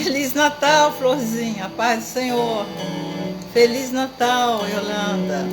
Feliz Natal, Florzinha. Paz do Senhor. Feliz Natal, Yolanda.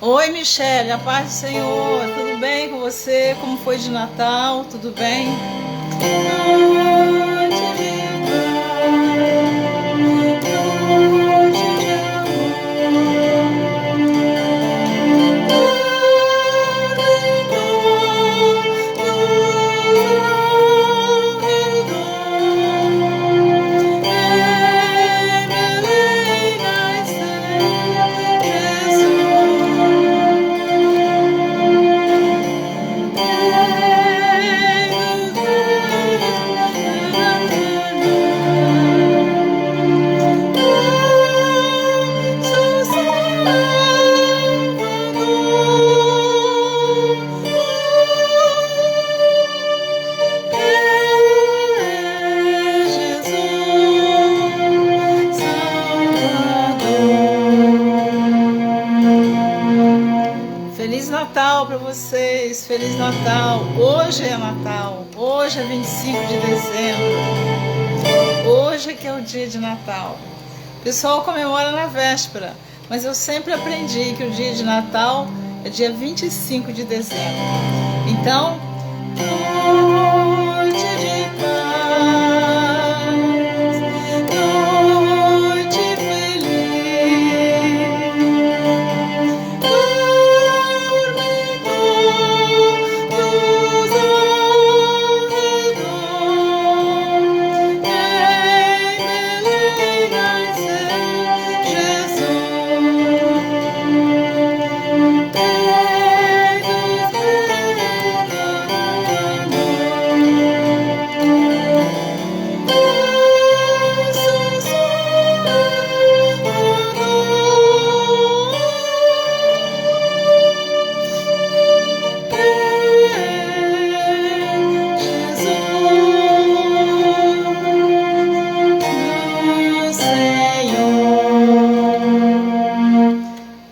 Oi, Michele, a paz do Senhor, tudo bem com você? Como foi de Natal? Tudo bem? Feliz Natal para vocês, Feliz Natal. Hoje é Natal, hoje é 25 de dezembro. Hoje é que é o dia de Natal. O pessoal comemora na véspera, mas eu sempre aprendi que o dia de Natal é dia 25 de dezembro. Então, noite de paz, noite feliz, dormidor dos alredor, em Belém nasceu Jesus.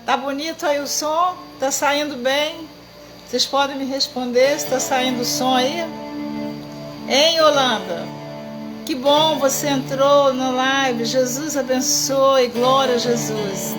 Tá bonito aí o som? Tá saindo bem? Vocês podem me responder se tá saindo o som aí? Hein, Yolanda? Que bom, você entrou na live. Jesus abençoe, glória a Jesus.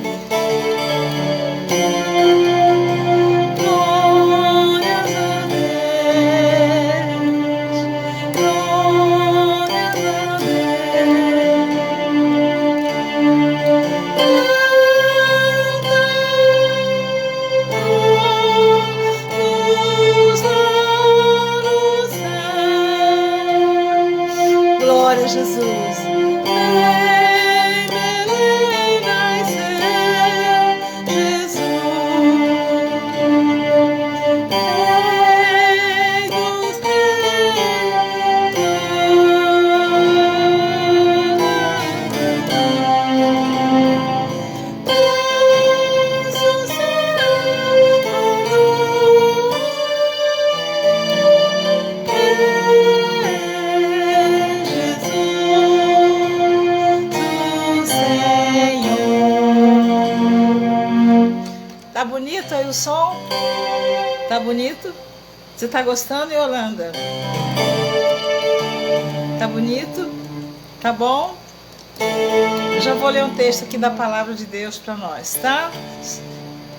bonito aí o som? Tá bonito? Você tá gostando, Yolanda? Tá bonito? Tá bom? Eu já vou ler um texto aqui da palavra de Deus para nós, tá?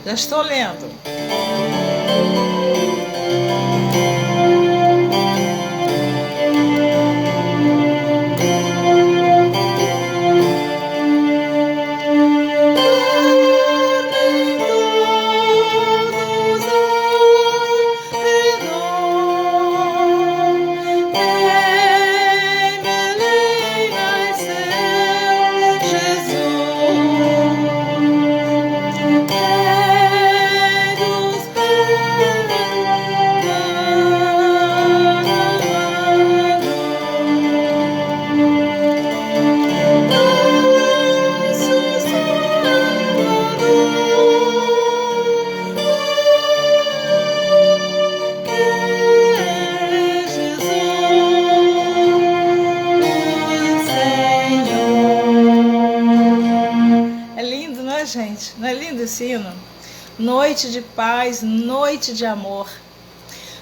Já estou lendo. Gente, não é lindo esse hino? Noite de paz, noite de amor.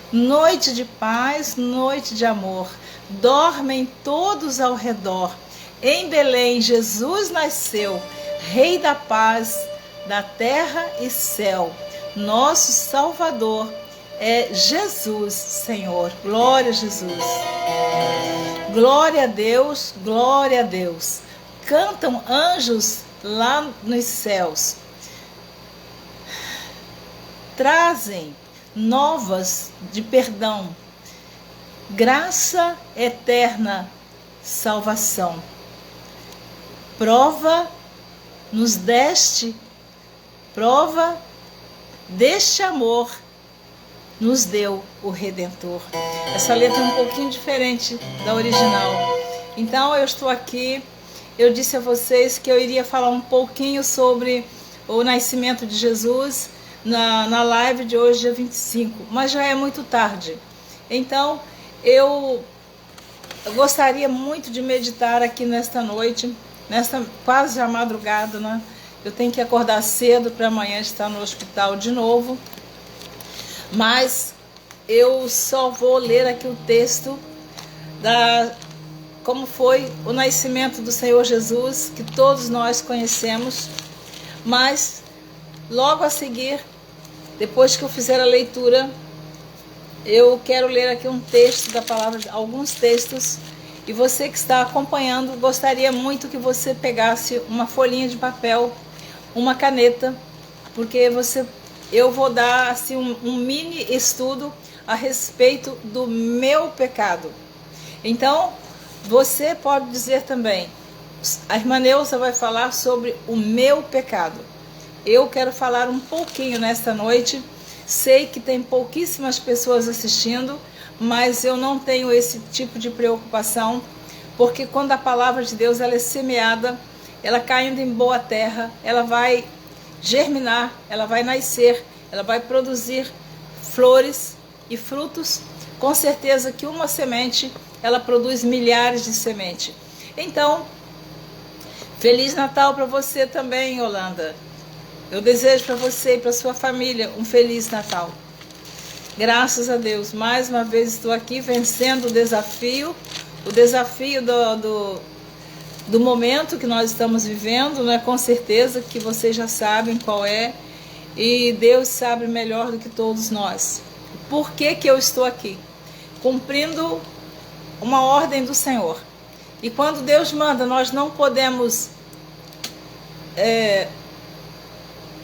Noite de paz, noite de amor. Dormem todos ao redor. Em Belém, Jesus nasceu, Rei da paz, da terra e céu. Nosso Salvador é Jesus, Senhor. Glória a Jesus. Glória a Deus, glória a Deus. Cantam anjos lá nos céus, trazem novas de perdão, graça eterna, salvação. Prova nos deste, prova deste amor nos deu o Redentor. Essa letra é um pouquinho diferente da original. Então eu estou aqui. Eu disse a vocês que eu iria falar um pouquinho sobre o nascimento de Jesus na live de hoje, dia 25, mas já é muito tarde. Então, eu gostaria muito de meditar aqui nesta noite, nesta quase já madrugada, né? Eu tenho que acordar cedo para amanhã estar no hospital de novo, mas eu só vou ler aqui o texto como foi o nascimento do Senhor Jesus, que todos nós conhecemos, mas logo a seguir, depois que eu fizer a leitura, eu quero ler aqui um texto da palavra, alguns textos, e você que está acompanhando, gostaria muito que você pegasse uma folhinha de papel, uma caneta, porque eu vou dar assim, um mini estudo a respeito do meu pecado. Então, você pode dizer também, a irmã Neuza vai falar sobre o meu pecado. Eu quero falar um pouquinho nesta noite. Sei que tem pouquíssimas pessoas assistindo, mas eu não tenho esse tipo de preocupação, porque quando a palavra de Deus ela é semeada, ela caindo em boa terra, ela vai germinar, ela vai nascer, ela vai produzir flores e frutos. Com certeza que uma semente ela produz milhares de sementes. Então, Feliz Natal para você também, Yolanda. Eu desejo para você e para sua família um Feliz Natal. Graças a Deus, mais uma vez estou aqui vencendo o desafio do momento que nós estamos vivendo, né? Com certeza que vocês já sabem qual é, e Deus sabe melhor do que todos nós. Por que que eu estou aqui? Cumprindo uma ordem do Senhor. E quando Deus manda, nós não podemos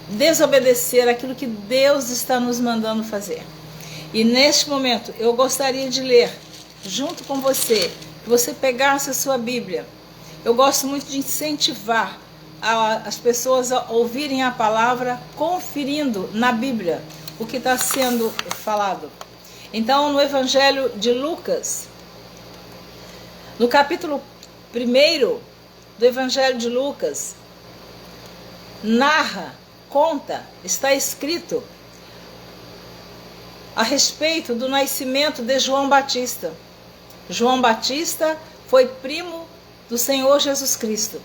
desobedecer aquilo que Deus está nos mandando fazer. E neste momento, eu gostaria de ler junto com você, que você pegasse a sua Bíblia. Eu gosto muito de incentivar as pessoas a ouvirem a palavra, conferindo na Bíblia o que está sendo falado. Então, no Evangelho de Lucas, no capítulo 1 do Evangelho de Lucas, está escrito a respeito do nascimento de João Batista. João Batista foi primo do Senhor Jesus Cristo.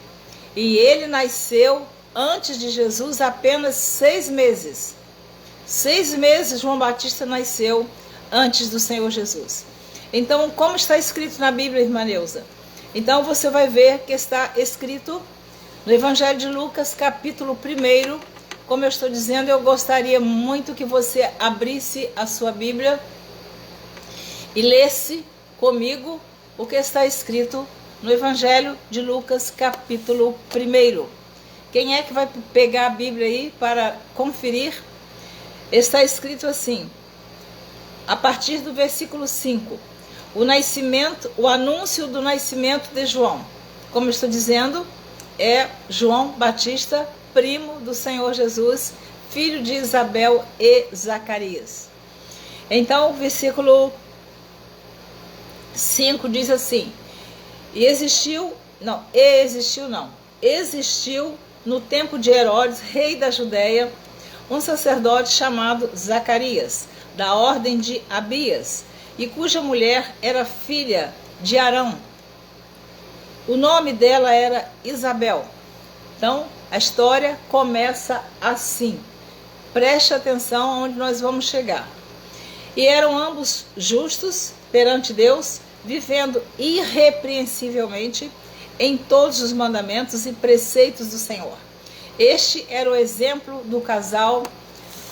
E ele nasceu antes de Jesus apenas 6 meses. 6 meses João Batista nasceu antes do Senhor Jesus. Então, como está escrito na Bíblia, irmã Neuza? Então, você vai ver que está escrito no Evangelho de Lucas, capítulo 1. Como eu estou dizendo, eu gostaria muito que você abrisse a sua Bíblia e lesse comigo o que está escrito no Evangelho de Lucas, capítulo 1. Quem é que vai pegar a Bíblia aí para conferir? Está escrito assim, a partir do versículo 5, o anúncio do nascimento de João. Como eu estou dizendo, é João Batista, primo do Senhor Jesus, filho de Isabel e Zacarias. Então, o versículo 5 diz assim, existiu no tempo de Herodes, rei da Judéia, um sacerdote chamado Zacarias, da ordem de Abias, e cuja mulher era filha de Arão. O nome dela era Isabel. Então, a história começa assim. Preste atenção onde nós vamos chegar. E eram ambos justos perante Deus, vivendo irrepreensivelmente em todos os mandamentos e preceitos do Senhor. Este era o exemplo do casal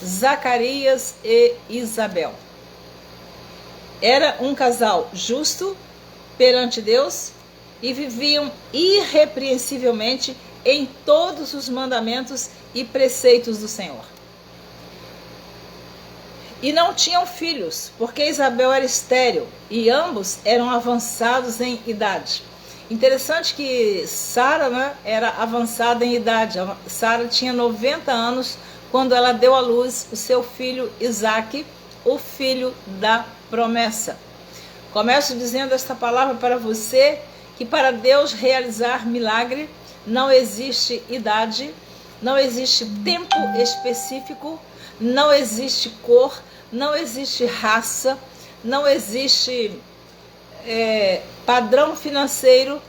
Zacarias e Isabel. Era um casal justo perante Deus e viviam irrepreensivelmente em todos os mandamentos e preceitos do Senhor. E não tinham filhos, porque Isabel era estéril e ambos eram avançados em idade. Interessante que Sara, era avançada em idade. Sara tinha 90 anos quando ela deu à luz o seu filho Isaque, o filho da promessa. Começo dizendo esta palavra para você, que para Deus realizar milagre não existe idade, não existe tempo específico, não existe cor, não existe raça, não existe padrão financeiro.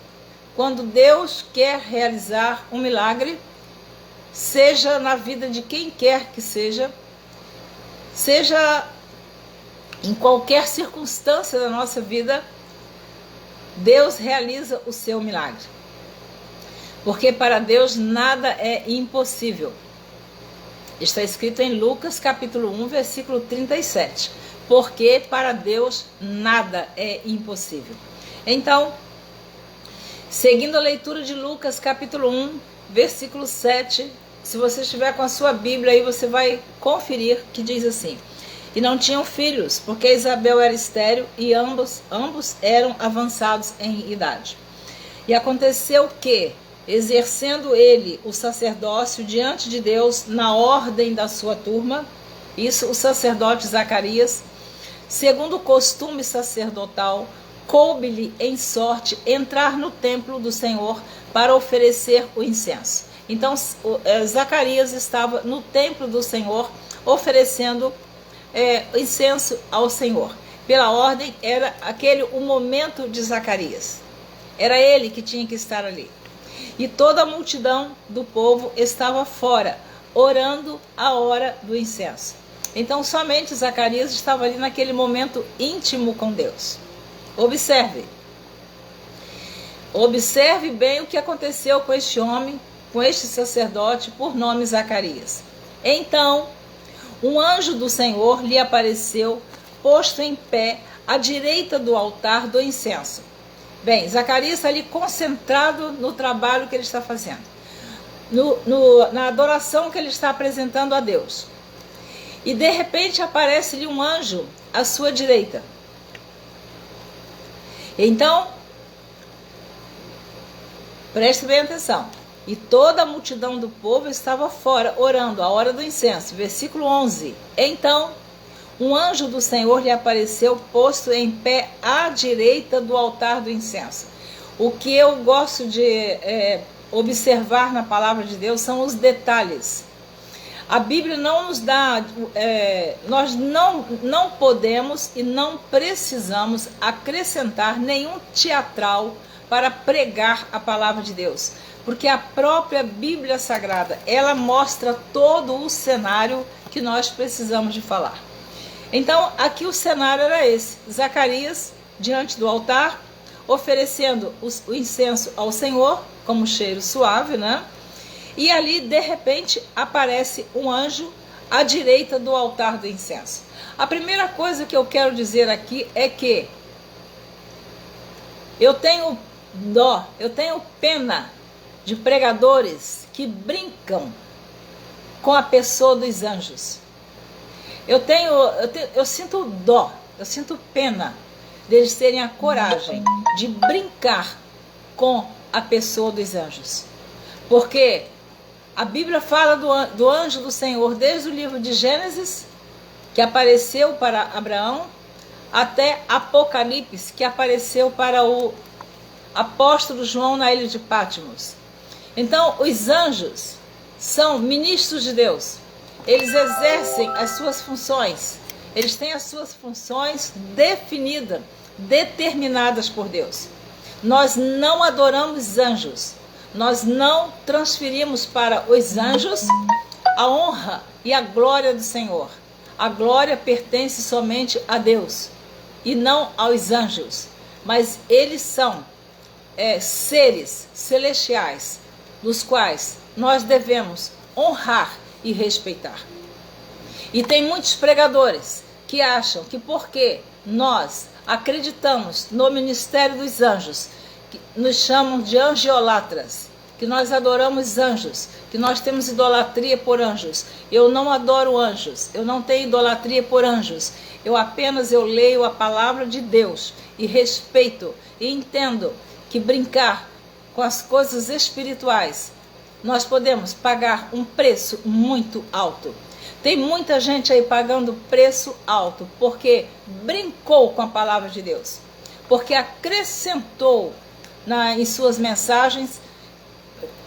Quando Deus quer realizar um milagre, seja na vida de quem quer que seja em qualquer circunstância da nossa vida, Deus realiza o seu milagre. Porque para Deus nada é impossível. Está escrito em Lucas capítulo 1, versículo 37. Porque para Deus nada é impossível. Então, seguindo a leitura de Lucas capítulo 1, versículo 7, se você estiver com a sua Bíblia aí, você vai conferir que diz assim: e não tinham filhos, porque Isabel era estéril e ambos eram avançados em idade. E aconteceu que, exercendo ele o sacerdócio diante de Deus na ordem da sua turma, isso o sacerdote Zacarias, segundo o costume sacerdotal, coube-lhe em sorte entrar no templo do Senhor para oferecer o incenso. Então Zacarias estava no templo do Senhor oferecendo incenso ao Senhor. Pela ordem, era aquele o momento de Zacarias. Era ele que tinha que estar ali. E toda a multidão do povo estava fora, orando a hora do incenso. Então somente Zacarias estava ali naquele momento íntimo com Deus. Observe bem o que aconteceu com este homem, com este sacerdote, por nome Zacarias. Então, um anjo do Senhor lhe apareceu, posto em pé, à direita do altar do incenso. Bem, Zacarias está ali concentrado no trabalho que ele está fazendo, na adoração que ele está apresentando a Deus. E de repente aparece-lhe um anjo à sua direita. Então, preste bem atenção. E toda a multidão do povo estava fora, orando a hora do incenso. Versículo 11. Então, um anjo do Senhor lhe apareceu, posto em pé à direita do altar do incenso. O que eu gosto de observar na palavra de Deus são os detalhes. A Bíblia não nos dá, nós não podemos e não precisamos acrescentar nenhum teatral para pregar a palavra de Deus. Porque a própria Bíblia Sagrada, ela mostra todo o cenário que nós precisamos de falar. Então, aqui o cenário era esse. Zacarias, diante do altar, oferecendo o incenso ao Senhor, como cheiro suave, né? E ali, de repente, aparece um anjo à direita do altar do incenso. A primeira coisa que eu quero dizer aqui é que eu tenho dó, eu tenho pena de pregadores que brincam com a pessoa dos anjos. Eu sinto dó, eu sinto pena deles terem a coragem de brincar com a pessoa dos anjos. Porque a Bíblia fala do anjo do Senhor desde o livro de Gênesis, que apareceu para Abraão, até Apocalipse, que apareceu para o apóstolo João na ilha de Patmos. Então, os anjos são ministros de Deus. Eles exercem as suas funções. Eles têm as suas funções definidas, determinadas por Deus. Nós não adoramos anjos. Nós não transferimos para os anjos a honra e a glória do Senhor. A glória pertence somente a Deus e não aos anjos. Mas eles são seres celestiais, dos quais nós devemos honrar e respeitar. E tem muitos pregadores que acham que porque nós acreditamos no ministério dos anjos, que nos chamam de angiolatras, que nós adoramos anjos, que nós temos idolatria por anjos. Eu não adoro anjos, eu não tenho idolatria por anjos. Eu leio a palavra de Deus e respeito e entendo que brincar com as coisas espirituais, nós podemos pagar um preço muito alto. Tem muita gente aí pagando preço alto porque brincou com a palavra de Deus, porque acrescentou em suas mensagens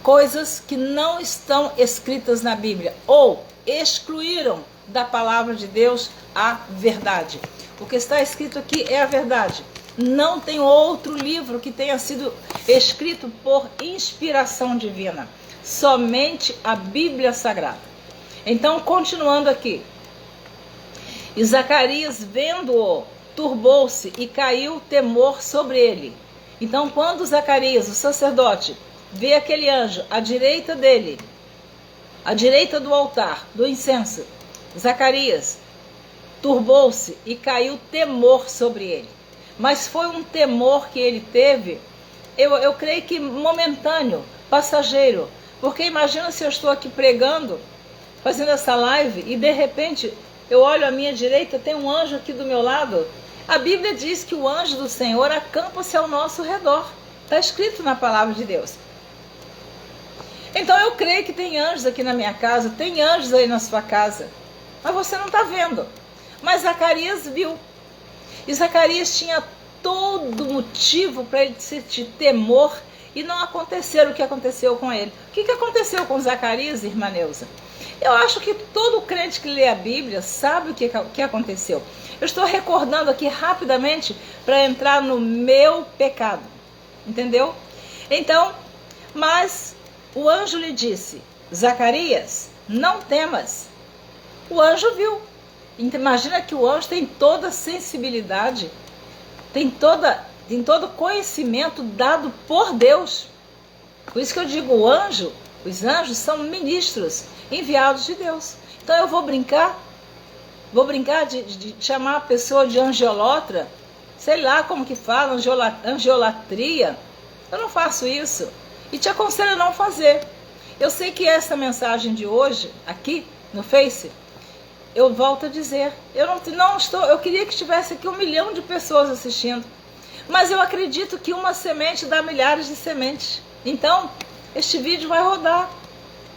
coisas que não estão escritas na Bíblia, ou excluíram da palavra de Deus a verdade. O que está escrito aqui é a verdade. Não tem outro livro que tenha sido escrito por inspiração divina. Somente a Bíblia Sagrada. Então, continuando aqui. E Zacarias, vendo-o, turbou-se e caiu temor sobre ele. Então, quando Zacarias, o sacerdote, vê aquele anjo à direita dele, à direita do altar, do incenso, Zacarias turbou-se e caiu temor sobre ele. Mas foi um temor que ele teve, eu creio que momentâneo, passageiro. Porque imagina se eu estou aqui pregando, fazendo essa live, e de repente eu olho à minha direita, tem um anjo aqui do meu lado. A Bíblia diz que o anjo do Senhor acampa-se ao nosso redor. Está escrito na palavra de Deus. Então eu creio que tem anjos aqui na minha casa, tem anjos aí na sua casa. Mas você não está vendo. Mas Zacarias viu. E Zacarias tinha todo motivo para ele sentir temor e não acontecer o que aconteceu com ele. O que aconteceu com Zacarias, irmã Neuza? Eu acho que todo crente que lê a Bíblia sabe o que aconteceu. Eu estou recordando aqui rapidamente para entrar no meu pecado. Entendeu? Então, mas o anjo lhe disse: Zacarias, não temas. O anjo viu. Imagina que o anjo tem toda a sensibilidade, tem todo conhecimento dado por Deus. Por isso que eu digo, os anjos são ministros enviados de Deus. Então eu vou brincar de chamar a pessoa de angiolatra, sei lá como que fala, angiolatria. Eu não faço isso e te aconselho a não fazer. Eu sei que essa mensagem de hoje, aqui no Face, eu volto a dizer, eu queria que tivesse aqui 1 milhão de pessoas assistindo, mas eu acredito que uma semente dá milhares de sementes. Então, este vídeo vai rodar.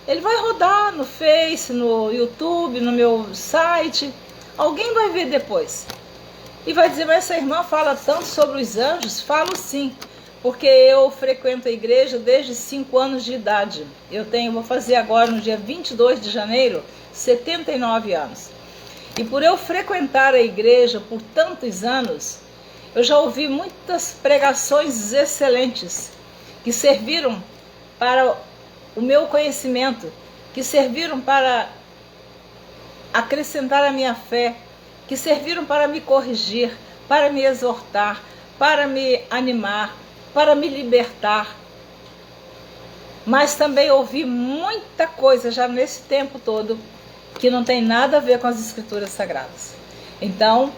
Ele vai rodar no Face, no YouTube, no meu site. Alguém vai ver depois. E vai dizer, mas essa irmã fala tanto sobre os anjos? Falo sim, porque eu frequento a igreja desde 5 anos de idade. Vou fazer agora no dia 22 de janeiro, 79 anos. E por eu frequentar a igreja por tantos anos, Eu já ouvi muitas pregações excelentes que serviram para o meu conhecimento, que serviram para acrescentar a minha fé, que serviram para me corrigir, para me exortar, para me animar, para me libertar. Mas também ouvi muita coisa já nesse tempo todo que não tem nada a ver com as Escrituras Sagradas. Então,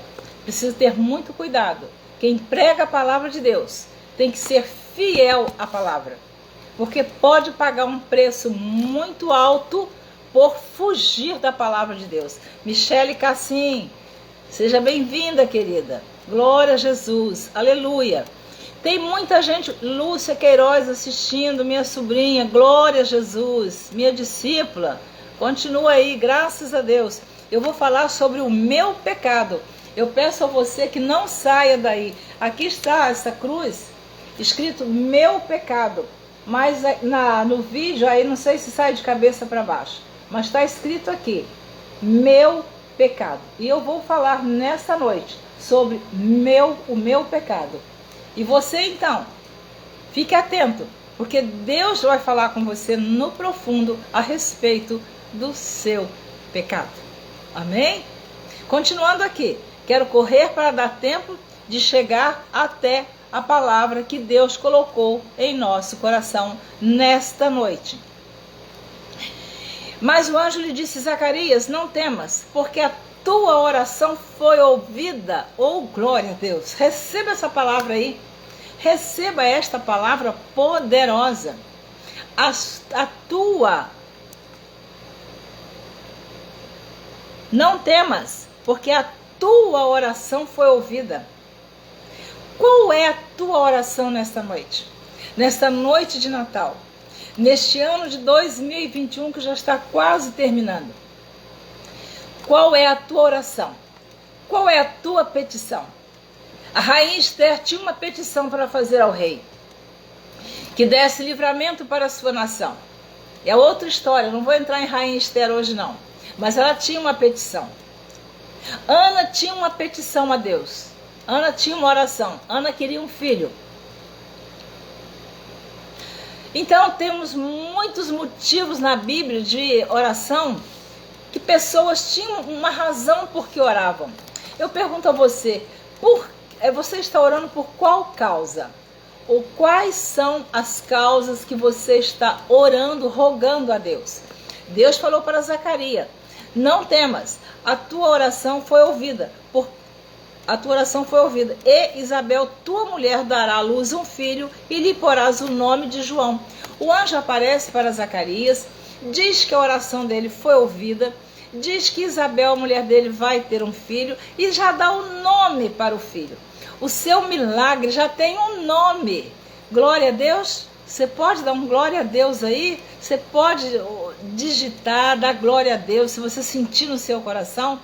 preciso ter muito cuidado. Quem prega a palavra de Deus tem que ser fiel à palavra, porque pode pagar um preço muito alto por fugir da palavra de Deus. Michele Cassim, seja bem-vinda, querida. Glória a Jesus, aleluia. Tem muita gente, Lúcia Queiroz assistindo, minha sobrinha, glória a Jesus, minha discípula. Continua aí, graças a Deus. Eu vou falar sobre o meu pecado. Eu peço a você que não saia daí. Aqui está essa cruz, escrito meu pecado. Mas no vídeo aí, não sei se sai de cabeça para baixo. Mas está escrito aqui, meu pecado. E eu vou falar nessa noite sobre o meu pecado. E você então, fique atento, porque Deus vai falar com você no profundo a respeito do seu pecado. Amém? Continuando aqui, quero correr para dar tempo de chegar até a palavra que Deus colocou em nosso coração nesta noite. Mas o anjo lhe disse: Zacarias, não temas, porque a tua oração foi ouvida. Oh, glória a Deus! Receba essa palavra aí. Receba esta palavra poderosa. A tua. Não temas, porque a tua oração foi ouvida. Qual é a tua oração nesta noite? Nesta noite de Natal? Neste ano de 2021 que já está quase terminando. Qual é a tua oração? Qual é a tua petição? A rainha Esther tinha uma petição para fazer ao rei, que desse livramento para a sua nação. É outra história, não vou entrar em rainha Esther hoje não, mas ela tinha uma petição. Ana tinha uma petição a Deus. Ana tinha uma oração. Ana queria um filho. Então temos muitos motivos na Bíblia de oração que pessoas tinham uma razão por que oravam. Eu pergunto a você, você está orando por qual causa? Ou quais são as causas que você está orando, rogando a Deus? Deus falou para Zacarias: não temas, a tua oração foi ouvida. E Isabel, tua mulher, dará à luz um filho e lhe porás o nome de João. O anjo aparece para Zacarias, diz que a oração dele foi ouvida, diz que Isabel, a mulher dele, vai ter um filho e já dá o nome para o filho. O seu milagre já tem um nome. Glória a Deus. Você pode dar um glória a Deus aí? Você pode digitar, dar glória a Deus, se você sentir no seu coração.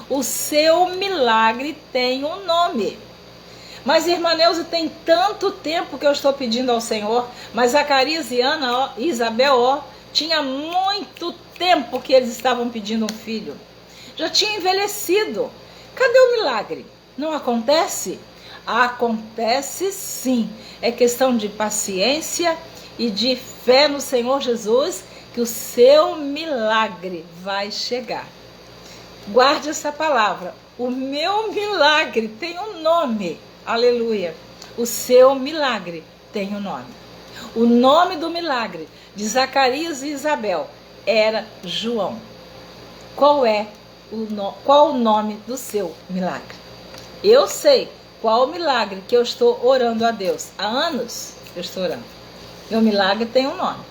O seu milagre tem um nome. Mas, irmã Neuza, tem tanto tempo que eu estou pedindo ao Senhor. Mas Zacarias e Ana e Isabel, tinha muito tempo que eles estavam pedindo um filho. Já tinha envelhecido. Cadê o milagre? Não acontece? Acontece sim. É questão de paciência e de fé no Senhor Jesus que o seu milagre vai chegar. Guarde essa palavra. O meu milagre tem um nome. Aleluia. O seu milagre tem um nome. O nome do milagre de Zacarias e Isabel era João. Qual o nome do seu milagre? Eu sei qual o milagre que eu estou orando a Deus. Há anos eu estou orando. Meu milagre tem um nome.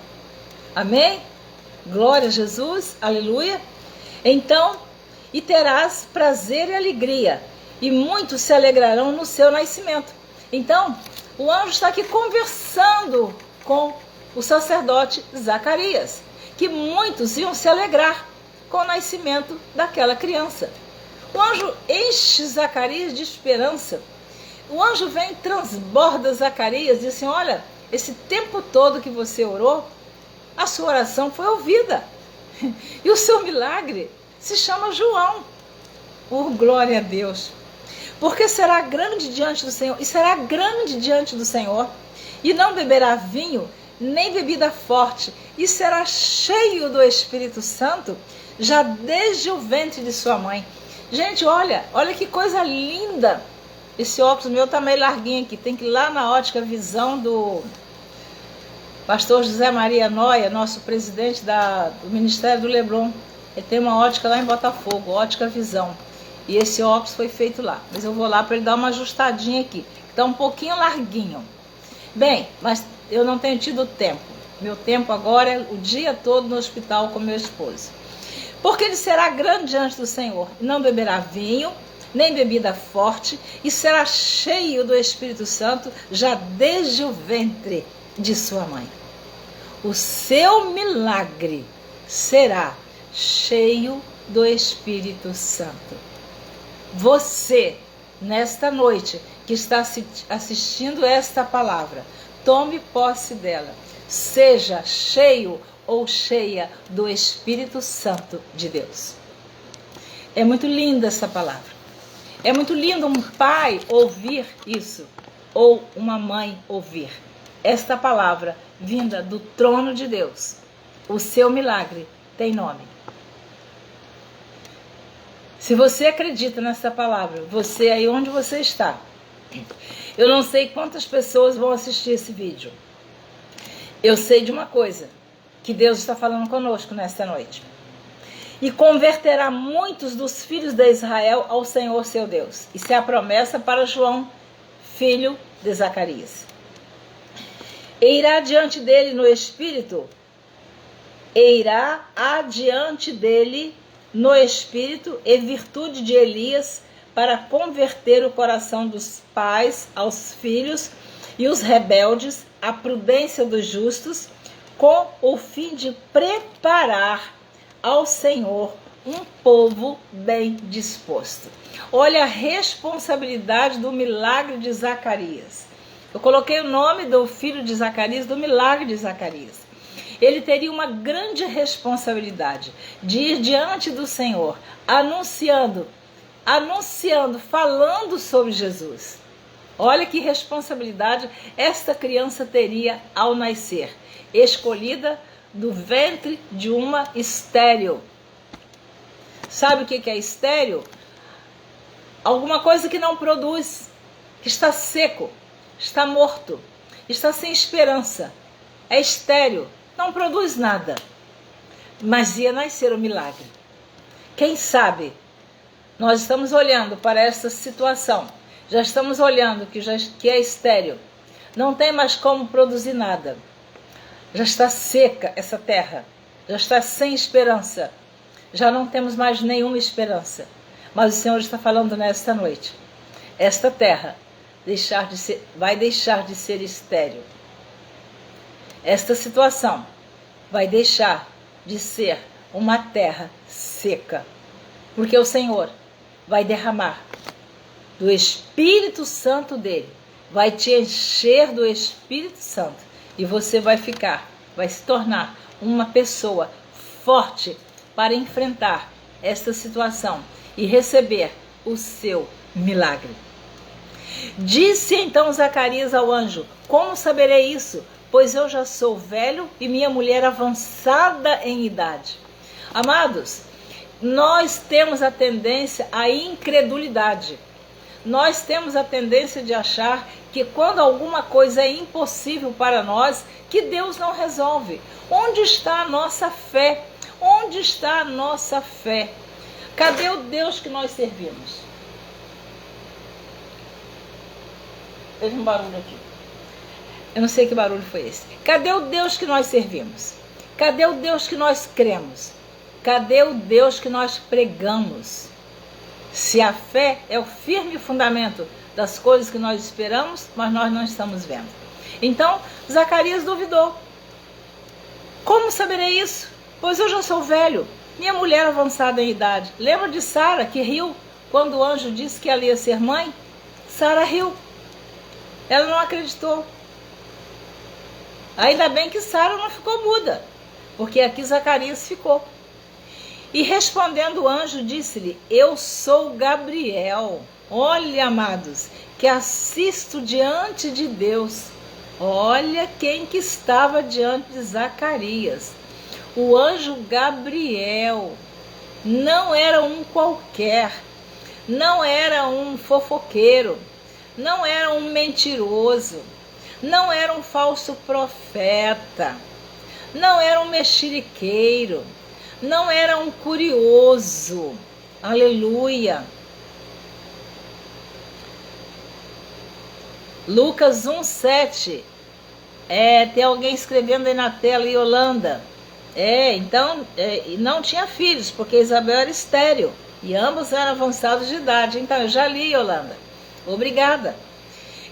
Amém? Glória a Jesus. Aleluia. Então, e terás prazer e alegria, e muitos se alegrarão no seu nascimento. Então, o anjo está aqui conversando com o sacerdote Zacarias, que muitos iam se alegrar com o nascimento daquela criança. O anjo enche Zacarias de esperança. O anjo vem e transborda Zacarias e diz assim: olha, esse tempo todo que você orou, a sua oração foi ouvida. E o seu milagre se chama João. Oh, glória a Deus. porque será grande diante do Senhor, e será grande diante do Senhor, e não beberá vinho, nem bebida forte, e será cheio do Espírito Santo, já desde o ventre de sua mãe. Gente, olha que coisa linda. Esse óculos meu tá meio larguinho aqui, tem que ir lá na Ótica Visão do pastor José Maria Noia, nosso presidente do Ministério do Leblon. Ele tem uma ótica lá em Botafogo, Ótica Visão. E esse óculos foi feito lá. Mas eu vou lá para ele dar uma ajustadinha aqui. Está um pouquinho larguinho. Bem, mas eu não tenho tido tempo. Meu tempo agora é o dia todo no hospital com meu esposo. Porque ele será grande diante do Senhor. Não beberá vinho, nem bebida forte, e será cheio do Espírito Santo já desde o ventre de sua mãe. O seu milagre será cheio do Espírito Santo. Você, nesta noite, que está assistindo esta palavra, tome posse dela. Seja cheio ou cheia do Espírito Santo de Deus. É muito linda essa palavra. É muito lindo um pai ouvir isso, ou uma mãe ouvir esta palavra vinda do trono de Deus. O seu milagre tem nome. Se você acredita nessa palavra, você aí onde você está, eu não sei quantas pessoas vão assistir esse vídeo. Eu sei de uma coisa, que Deus está falando conosco nesta noite. E converterá muitos dos filhos de Israel ao Senhor seu Deus. Isso é a promessa para João, filho de Zacarias. E irá adiante dele no Espírito, e virtude de Elias, para converter o coração dos pais aos filhos e os rebeldes à prudência dos justos, com o fim de preparar ao Senhor um povo bem disposto. Olha a responsabilidade do milagre de Zacarias. Eu coloquei o nome do filho de Zacarias, do milagre de Zacarias. Ele teria uma grande responsabilidade de ir diante do Senhor, anunciando, falando sobre Jesus. Olha que responsabilidade esta criança teria ao nascer, escolhida do ventre de uma estéril. Sabe o que é estéril? Alguma coisa que não produz, que está seco, está morto, está sem esperança, é estéril, não produz nada. Mas ia nascer o milagre. Quem sabe nós estamos olhando para essa situação, já estamos olhando que é estéril, não tem mais como produzir nada. Já está seca essa terra, já está sem esperança, já não temos mais nenhuma esperança. Mas o Senhor está falando nesta noite, esta terra vai deixar de ser estéril. Esta situação vai deixar de ser uma terra seca, porque o Senhor vai derramar do Espírito Santo dele, vai te encher do Espírito Santo, e você vai se tornar uma pessoa forte para enfrentar esta situação e receber o seu milagre. Disse então Zacarias ao anjo: como saberei isso? Pois eu já sou velho e minha mulher avançada em idade. Amados, nós temos a tendência à incredulidade. Nós temos a tendência de achar que quando alguma coisa é impossível para nós, que Deus não resolve. Onde está a nossa fé? Onde está a nossa fé? Cadê o Deus que nós servimos? Teve um barulho aqui. Eu não sei que barulho foi esse. Cadê o Deus que nós servimos? Cadê o Deus que nós cremos? Cadê o Deus que nós pregamos? Se a fé é o firme fundamento das coisas que nós esperamos, mas nós não estamos vendo. Então, Zacarias duvidou. Como saberei isso? Pois eu já sou velho, minha mulher avançada em idade. Lembra de Sara, que riu quando o anjo disse que ela ia ser mãe? Sara riu. Ela não acreditou. Ainda bem que Sara não ficou muda, porque aqui Zacarias ficou. E respondendo o anjo, disse-lhe: eu sou Gabriel, Olha, amados, que assisto diante de Deus. Olha quem que estava diante de Zacarias. O anjo Gabriel. Não era um qualquer. Não era um fofoqueiro. Não era um mentiroso. Não era um falso profeta. Não era um mexeriqueiro. Não era um curioso. Aleluia. Lucas 1:7. Tem alguém escrevendo aí na tela, Yolanda. Então, não tinha filhos, porque Isabel era estéril. E ambos eram avançados de idade. Então, eu já li, Yolanda. Obrigada.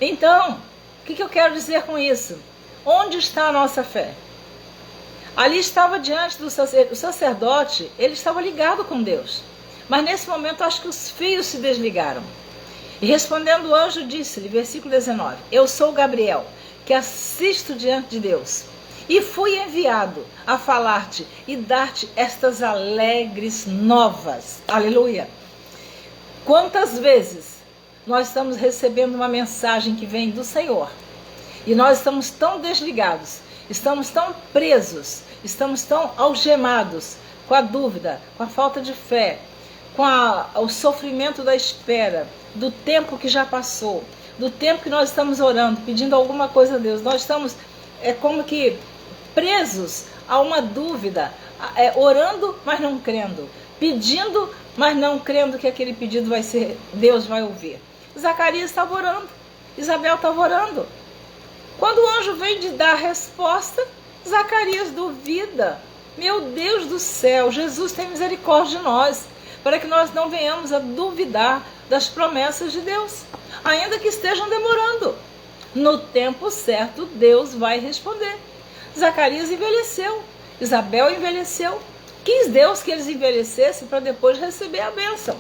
Então, o que eu quero dizer com isso? Onde está a nossa fé? Ali estava diante do sacerdote. O sacerdote, ele estava ligado com Deus. Mas nesse momento, acho que os fios se desligaram. E respondendo o anjo, disse-lhe, versículo 19, eu sou Gabriel, que assisto diante de Deus, e fui enviado a falar-te e dar-te estas alegres novas. Aleluia! Quantas vezes nós estamos recebendo uma mensagem que vem do Senhor, e nós estamos tão desligados, estamos tão presos, estamos tão algemados com a dúvida, com a falta de fé, com o sofrimento da espera, do tempo que já passou, do tempo que nós estamos orando, pedindo alguma coisa a Deus. Nós estamos como que presos a uma dúvida, orando, mas não crendo, pedindo, mas não crendo que aquele pedido vai ser, Deus vai ouvir. Zacarias estava orando, Isabel estava orando. Quando o anjo vem de dar a resposta, Zacarias duvida. Meu Deus do céu, Jesus tem misericórdia de nós, para que nós não venhamos a duvidar das promessas de Deus, ainda que estejam demorando. No tempo certo, Deus vai responder. Zacarias envelheceu, Isabel envelheceu. Quis Deus que eles envelhecessem para depois receber a bênção.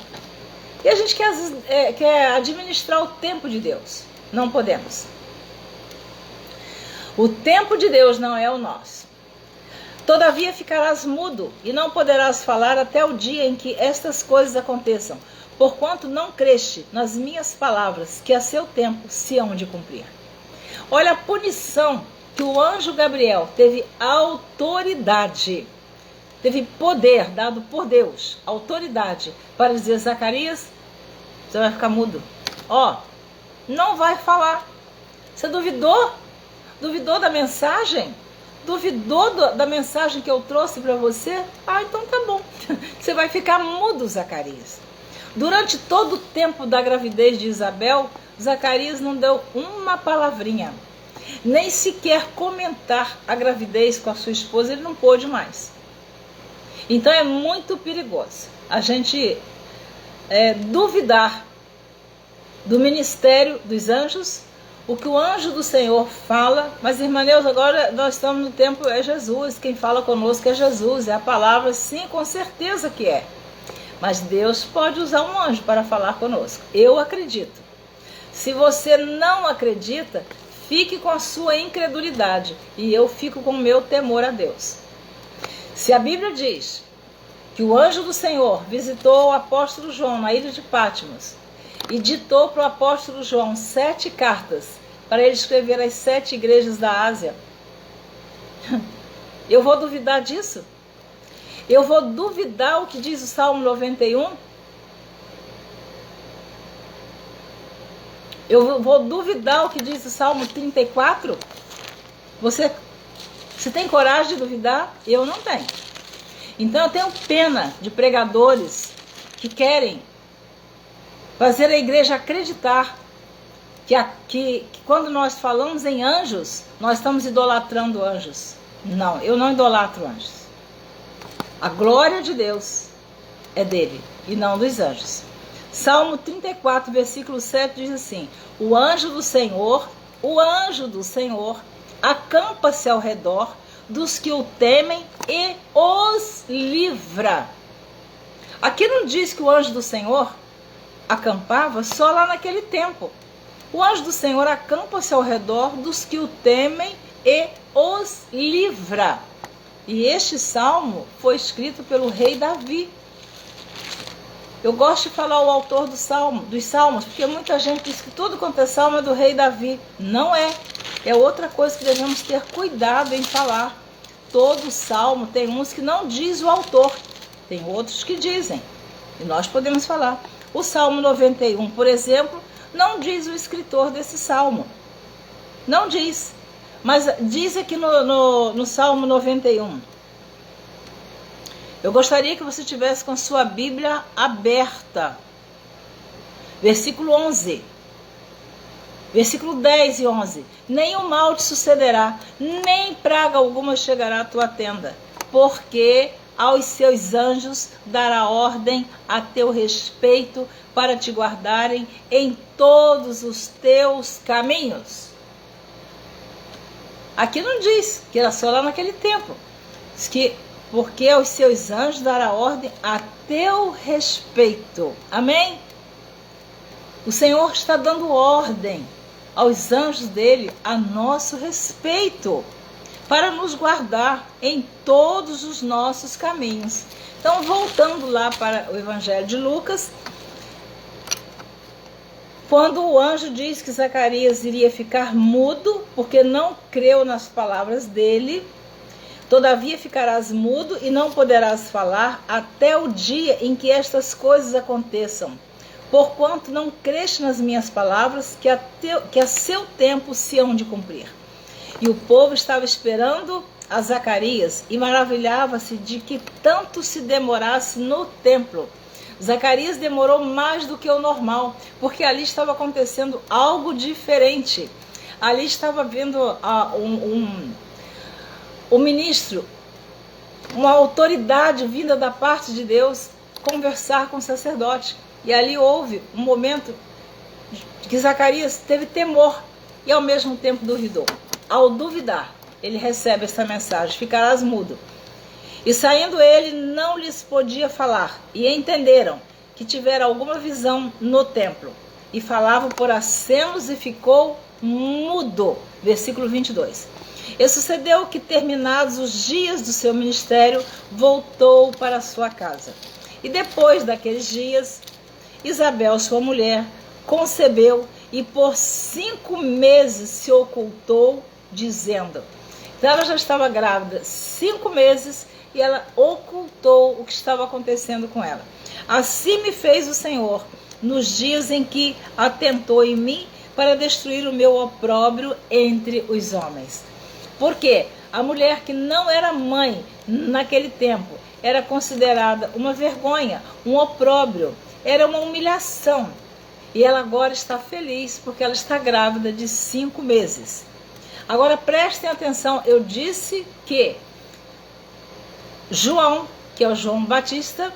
E a gente quer administrar o tempo de Deus. Não podemos. O tempo de Deus não é o nosso. Todavia ficarás mudo e não poderás falar até o dia em que estas coisas aconteçam, porquanto não creste nas minhas palavras, que a seu tempo se hão de cumprir. Olha a punição que o anjo Gabriel teve autoridade, teve poder dado por Deus, autoridade, para dizer, Zacarias, você vai ficar mudo. Não vai falar. Você duvidou? Duvidou da mensagem? Duvidou da mensagem que eu trouxe para você? Então tá bom. Você vai ficar mudo, Zacarias. Durante todo o tempo da gravidez de Isabel, Zacarias não deu uma palavrinha. Nem sequer comentar a gravidez com a sua esposa, ele não pôde mais. Então é muito perigoso a gente duvidar do ministério dos anjos, o que o anjo do Senhor fala. Mas, irmã Neuza, agora nós estamos no tempo, é Jesus, quem fala conosco é Jesus, é a palavra, sim, com certeza que é. Mas Deus pode usar um anjo para falar conosco, eu acredito. Se você não acredita, fique com a sua incredulidade, e eu fico com o meu temor a Deus. Se a Bíblia diz que o anjo do Senhor visitou o apóstolo João na ilha de Patmos, e ditou para o apóstolo João 7 cartas para ele escrever às 7 igrejas da Ásia, eu vou duvidar disso? Eu vou duvidar o que diz o Salmo 91? Eu vou duvidar o que diz o Salmo 34? Você tem coragem de duvidar? Eu não tenho. Então eu tenho pena de pregadores que querem fazer a igreja acreditar que quando nós falamos em anjos, nós estamos idolatrando anjos. Não, eu não idolatro anjos. A glória de Deus é dele e não dos anjos. Salmo 34, versículo 7 diz assim: o anjo do Senhor acampa-se ao redor dos que o temem e os livra. Aqui não diz que o anjo do Senhor acampava só lá naquele tempo. O anjo do Senhor acampa-se ao redor dos que o temem e os livra. E este salmo foi escrito pelo rei Davi. Eu gosto de falar o autor dos salmos, porque muita gente diz que tudo quanto é salmo é do rei Davi. Não é. É outra coisa que devemos ter cuidado em falar. Todo salmo tem uns que não diz o autor, tem outros que dizem. E nós podemos falar. O Salmo 91, por exemplo, não diz o escritor desse salmo. Não diz. Mas diz aqui no Salmo 91. Eu gostaria que você tivesse com sua Bíblia aberta. Versículo 11. Versículo 10 e 11. Nenhum mal te sucederá, nem praga alguma chegará à tua tenda, porque aos seus anjos dará ordem a teu respeito para te guardarem em todos os teus caminhos. Aqui não diz, que era só lá naquele tempo. Diz que porque aos seus anjos dará ordem a teu respeito. Amém? O Senhor está dando ordem aos anjos dele a nosso respeito, para nos guardar em todos os nossos caminhos. Então, voltando lá para o Evangelho de Lucas, quando o anjo diz que Zacarias iria ficar mudo, porque não creu nas palavras dele, todavia ficarás mudo e não poderás falar até o dia em que estas coisas aconteçam. Porquanto não creste nas minhas palavras, que a seu tempo se hão de cumprir. E o povo estava esperando a Zacarias e maravilhava-se de que tanto se demorasse no templo. Zacarias demorou mais do que o normal, porque ali estava acontecendo algo diferente. Ali estava vendo um ministro, uma autoridade vinda da parte de Deus, conversar com o sacerdote. E ali houve um momento que Zacarias teve temor e ao mesmo tempo duvidou. Ao duvidar, ele recebe essa mensagem: ficarás mudo. E saindo ele, não lhes podia falar. E entenderam que tivera alguma visão no templo. E falava por acenos e ficou mudo. Versículo 22. E sucedeu que, terminados os dias do seu ministério, voltou para a sua casa. E depois daqueles dias, Isabel, sua mulher, concebeu e por 5 meses se ocultou, dizendo. Então ela já estava grávida 5 meses e ela ocultou o que estava acontecendo com ela. Assim me fez o Senhor nos dias em que atentou em mim para destruir o meu opróbrio entre os homens. Porque a mulher que não era mãe naquele tempo era considerada uma vergonha, um opróbrio. Era uma humilhação. E ela agora está feliz porque ela está grávida de 5 meses. Agora prestem atenção, eu disse que João, que é o João Batista,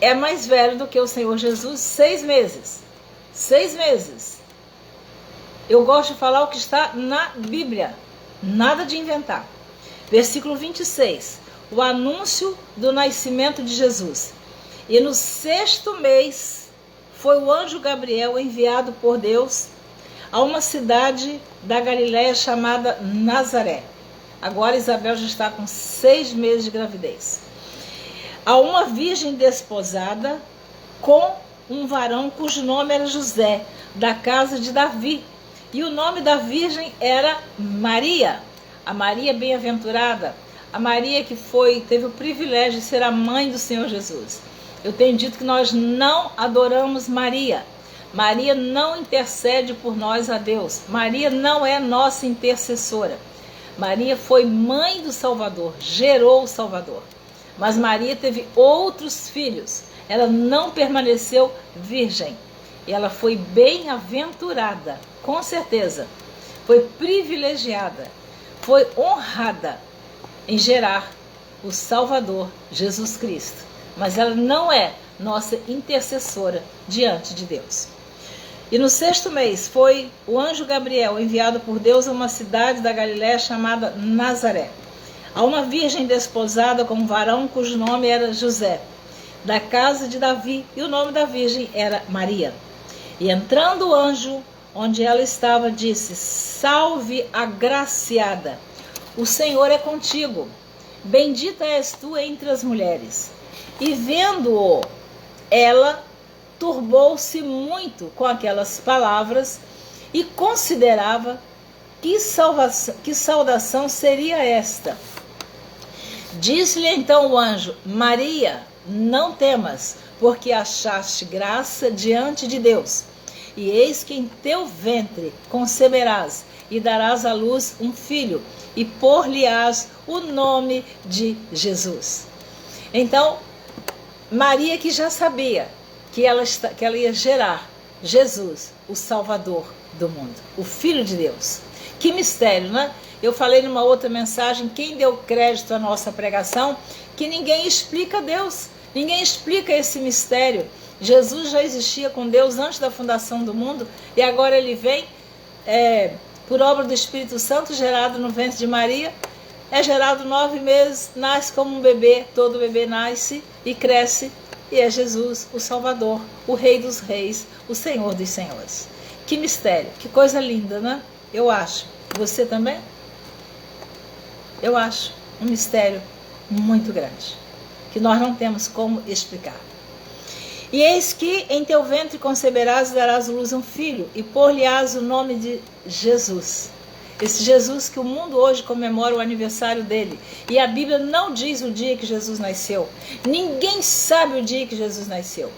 é mais velho do que o Senhor Jesus, 6 meses. 6 meses. Eu gosto de falar o que está na Bíblia, nada de inventar. Versículo 26, o anúncio do nascimento de Jesus. E no 6º mês foi o anjo Gabriel enviado por Deus a uma cidade da Galiléia chamada Nazaré. Agora Isabel já está com 6 meses de gravidez. A uma virgem desposada com um varão cujo nome era José, da casa de Davi. E o nome da virgem era Maria, a Maria bem-aventurada, a Maria que teve o privilégio de ser a mãe do Senhor Jesus. Eu tenho dito que nós não adoramos Maria. Maria não intercede por nós a Deus. Maria não é nossa intercessora. Maria foi mãe do Salvador, gerou o Salvador. Mas Maria teve outros filhos. Ela não permaneceu virgem. E ela foi bem-aventurada, com certeza. Foi privilegiada, foi honrada em gerar o Salvador, Jesus Cristo. Mas ela não é nossa intercessora diante de Deus. E no 6º mês foi o anjo Gabriel enviado por Deus a uma cidade da Galiléia chamada Nazaré, a uma virgem desposada com um varão cujo nome era José, da casa de Davi, e o nome da virgem era Maria. E entrando o anjo onde ela estava, disse: salve, agraciada, o Senhor é contigo, bendita és tu entre as mulheres. E vendo-o, ela turbou-se muito com aquelas palavras e considerava que saudação seria esta. Disse-lhe então o anjo: Maria, não temas, porque achaste graça diante de Deus. E eis que em teu ventre conceberás e darás à luz um filho, e por-lhe-ás o nome de Jesus. Então, Maria, que já sabia que ela ia gerar Jesus, o Salvador do mundo, o Filho de Deus. Que mistério, né? Eu falei numa outra mensagem, quem deu crédito à nossa pregação, que ninguém explica Deus, ninguém explica esse mistério. Jesus já existia com Deus antes da fundação do mundo e agora ele vem, por obra do Espírito Santo, gerado no ventre de Maria, é gerado 9 meses, nasce como um bebê, todo bebê nasce e cresce, e é Jesus, o Salvador, o Rei dos Reis, o Senhor dos Senhores. Que mistério, que coisa linda, né? Eu acho. Você também? Eu acho um mistério muito grande, que nós não temos como explicar. E eis que em teu ventre conceberás e darás à luz um filho, e por-lhe-ás o nome de Jesus. Esse Jesus que o mundo hoje comemora o aniversário dele. E a Bíblia não diz o dia que Jesus nasceu. Ninguém sabe o dia que Jesus nasceu.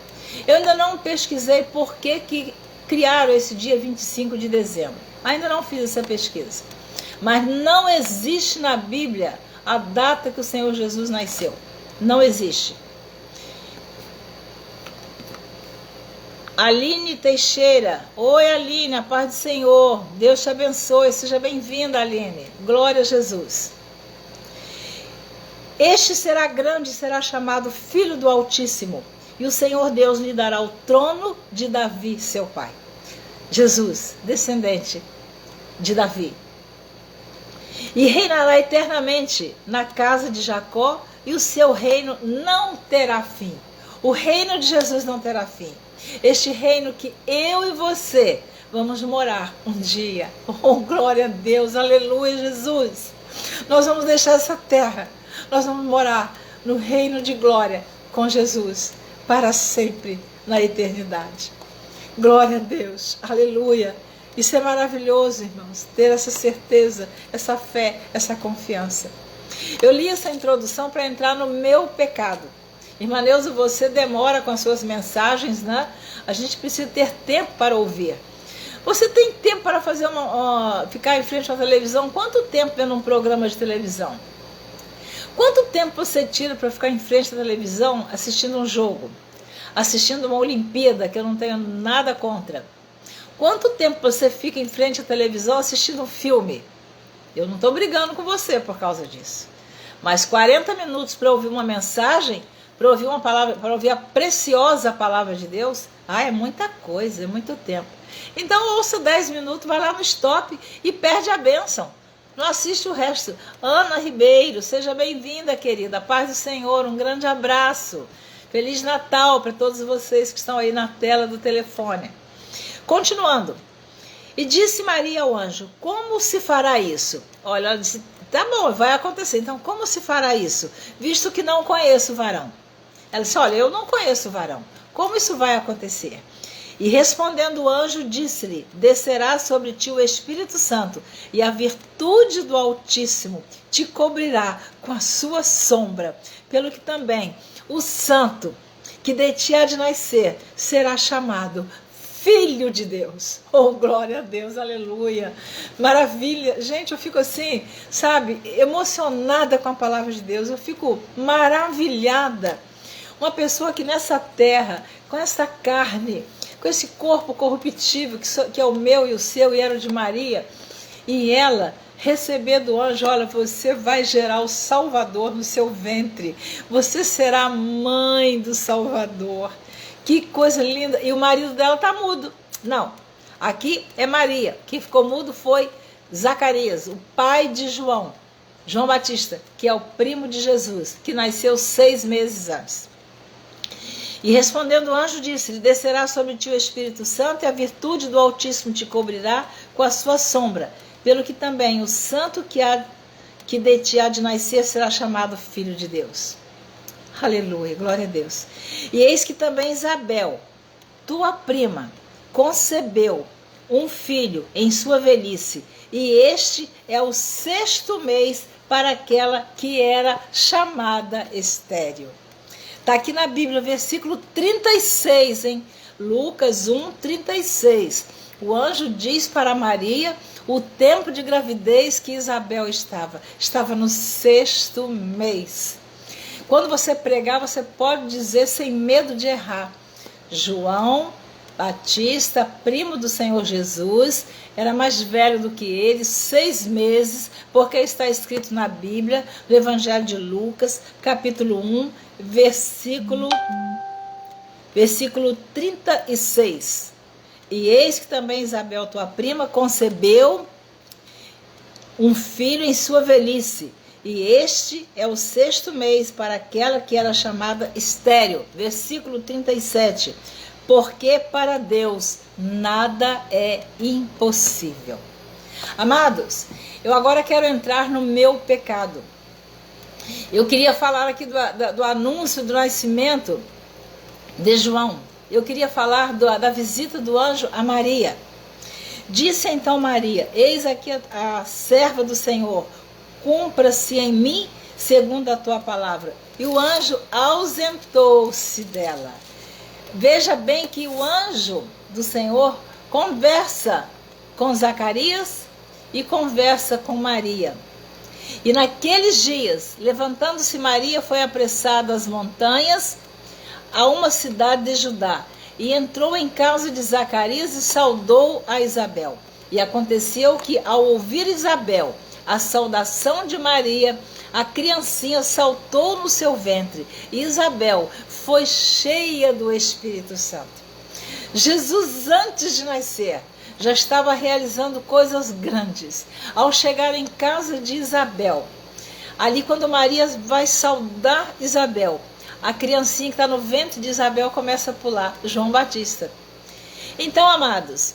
Eu ainda não pesquisei por que criaram esse dia 25 de dezembro. Ainda não fiz essa pesquisa. Mas não existe na Bíblia a data que o Senhor Jesus nasceu. Não existe. Aline Teixeira. Oi, Aline, a paz do Senhor. Deus te abençoe. Seja bem-vinda, Aline. Glória a Jesus. Este será grande e será chamado Filho do Altíssimo. E o Senhor Deus lhe dará o trono de Davi, seu pai. Jesus, descendente de Davi. E reinará eternamente na casa de Jacó, e o seu reino não terá fim. O reino de Jesus não terá fim. Este reino que eu e você vamos morar um dia. Oh, glória a Deus, aleluia, Jesus. Nós vamos deixar essa terra, nós vamos morar no reino de glória com Jesus para sempre na eternidade. Glória a Deus, aleluia. Isso é maravilhoso, irmãos, ter essa certeza, essa fé, essa confiança. Eu li essa introdução para entrar no meu pecado. Irmã Neuza, você demora com as suas mensagens, né? A gente precisa ter tempo para ouvir. Você tem tempo para fazer ficar em frente à televisão? Quanto tempo vendo um programa de televisão? Quanto tempo você tira para ficar em frente à televisão assistindo um jogo? Assistindo uma Olimpíada, que eu não tenho nada contra? Quanto tempo você fica em frente à televisão assistindo um filme? Eu não estou brigando com você por causa disso. Mas 40 minutos para ouvir uma mensagem, para ouvir uma palavra, para ouvir a preciosa palavra de Deus, é muita coisa, é muito tempo. Então ouça 10 minutos, vai lá no stop e perde a bênção. Não assiste o resto. Ana Ribeiro, seja bem-vinda, querida. Paz do Senhor, um grande abraço. Feliz Natal para todos vocês que estão aí na tela do telefone. Continuando. E disse Maria ao anjo: como se fará isso? Olha, ela disse: tá bom, vai acontecer. Então, como se fará isso? Visto que não conheço o varão. Ela disse: olha, eu não conheço o varão. Como isso vai acontecer? E respondendo o anjo, disse-lhe: descerá sobre ti o Espírito Santo, e a virtude do Altíssimo te cobrirá com a sua sombra. Pelo que também o santo que de ti há de nascer será chamado Filho de Deus. Oh, glória a Deus, aleluia. Maravilha. Gente, eu fico assim, sabe, emocionada com a palavra de Deus. Eu fico maravilhada. Uma pessoa que nessa terra, com essa carne, com esse corpo corruptível, que é o meu e o seu, e era o de Maria, e ela receber do anjo: olha, você vai gerar o Salvador no seu ventre. Você será a mãe do Salvador. Que coisa linda. E o marido dela está mudo. Não, aqui é Maria. Quem ficou mudo foi Zacarias, o pai de João Batista, que é o primo de Jesus, que nasceu 6 meses antes. E respondendo o anjo, disse-lhe: descerá sobre ti o Espírito Santo, e a virtude do Altíssimo te cobrirá com a sua sombra. Pelo que também o santo que de ti há de nascer será chamado Filho de Deus. Aleluia, glória a Deus. E eis que também Isabel, tua prima, concebeu um filho em sua velhice, e este é o 6º mês para aquela que era chamada estéril. Está aqui na Bíblia, versículo 36, hein? Lucas 1:36. O anjo diz para Maria o tempo de gravidez que Isabel estava no 6º mês. Quando você pregar, você pode dizer sem medo de errar: João Batista, primo do Senhor Jesus, era mais velho do que ele, 6 meses, porque está escrito na Bíblia, no Evangelho de Lucas, capítulo 1, versículo 36. E eis que também Isabel, tua prima, concebeu um filho em sua velhice, e este é o 6º mês para aquela que era chamada estéril. Versículo 37. Porque para Deus nada é impossível. Amados, eu agora quero entrar no meu pecado. Eu queria falar aqui do anúncio do nascimento de João. Eu queria falar da visita do anjo a Maria. Disse então Maria: eis aqui a serva do Senhor, cumpra-se em mim segundo a tua palavra. E o anjo ausentou-se dela. Veja bem que o anjo do Senhor conversa com Zacarias e conversa com Maria. E naqueles dias, levantando-se Maria, foi apressada às montanhas, a uma cidade de Judá, e entrou em casa de Zacarias e saudou a Isabel. E aconteceu que, ao ouvir Isabel a saudação de Maria, a criancinha saltou no seu ventre, e Isabel foi cheia do Espírito Santo. Jesus, antes de nascer, já estava realizando coisas grandes. Ao chegar em casa de Isabel, ali quando Maria vai saudar Isabel, a criancinha que está no ventre de Isabel começa a pular, João Batista. Então, amados,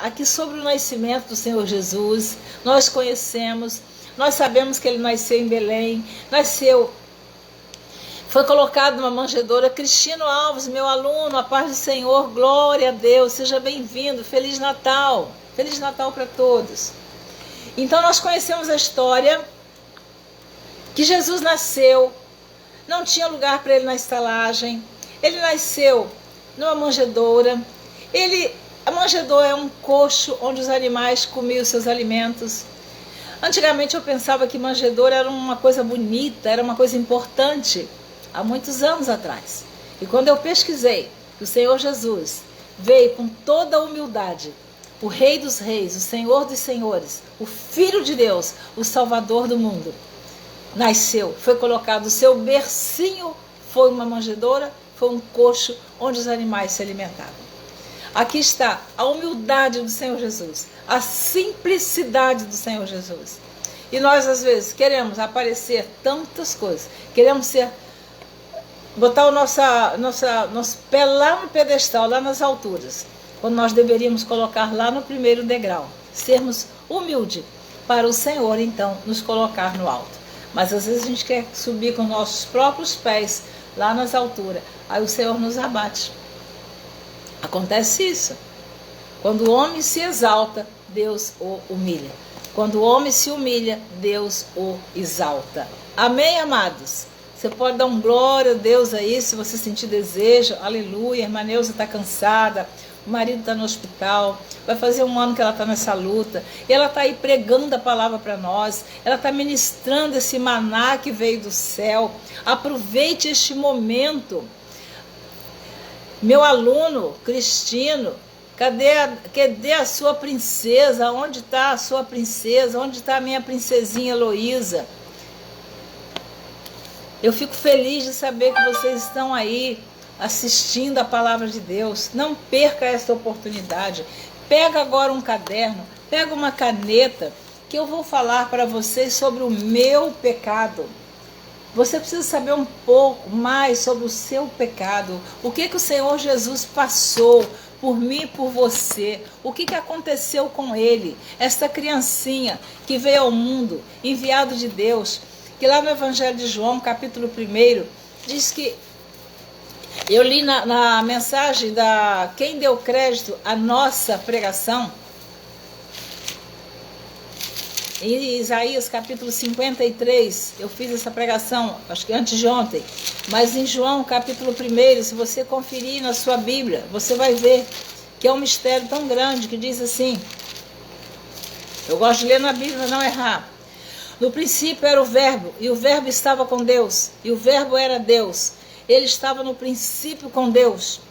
aqui sobre o nascimento do Senhor Jesus, nós conhecemos, nós sabemos que ele nasceu em Belém, foi colocado numa manjedoura. Cristino Alves, meu aluno, a paz do Senhor, glória a Deus, seja bem-vindo, Feliz Natal para todos. Então nós conhecemos a história que Jesus nasceu, não tinha lugar para ele na estalagem, ele nasceu numa manjedoura, a manjedoura é um coxo onde os animais comiam seus alimentos. Antigamente eu pensava que manjedoura era uma coisa bonita, era uma coisa importante, há muitos anos atrás. E quando eu pesquisei que o Senhor Jesus veio com toda a humildade, o Rei dos Reis, o Senhor dos Senhores, o Filho de Deus, o Salvador do mundo, nasceu, foi colocado, o seu bercinho foi uma manjedoura, foi um coxo onde os animais se alimentavam. Aqui está a humildade do Senhor Jesus, a simplicidade do Senhor Jesus. E nós às vezes queremos aparecer tantas coisas, queremos botar o nosso pé lá no pedestal, lá nas alturas, quando nós deveríamos colocar lá no primeiro degrau, sermos humildes para o Senhor então nos colocar no alto. Mas às vezes a gente quer subir com nossos próprios pés lá nas alturas, aí o Senhor nos abate. Acontece isso. Quando o homem se exalta, Deus o humilha. Quando o homem se humilha, Deus o exalta. Amém, amados? Você pode dar um glória a Deus aí, se você sentir desejo. Aleluia, a irmã Neuza está cansada, o marido está no hospital, vai fazer 1 ano que ela está nessa luta, e ela está aí pregando a palavra para nós, ela está ministrando esse maná que veio do céu. Aproveite este momento. Meu aluno, Cristino, cadê a sua princesa? Onde está a sua princesa? Onde está a minha princesinha Heloísa? Eu fico feliz de saber que vocês estão aí assistindo a palavra de Deus. Não perca essa oportunidade. Pega agora um caderno, pega uma caneta, que eu vou falar para vocês sobre o meu pecado. Você precisa saber um pouco mais sobre o seu pecado. O que o Senhor Jesus passou por mim e por você. O que aconteceu com ele? Esta criancinha que veio ao mundo, enviado de Deus, que lá no Evangelho de João, capítulo 1, diz que eu li na mensagem da quem deu crédito à nossa pregação, em Isaías capítulo 53, eu fiz essa pregação, acho que antes de ontem, mas em João capítulo 1, se você conferir na sua Bíblia, você vai ver que é um mistério tão grande que diz assim, eu gosto de ler na Bíblia para não errar, no princípio era o Verbo, e o Verbo estava com Deus, e o Verbo era Deus, ele estava no princípio com Deus,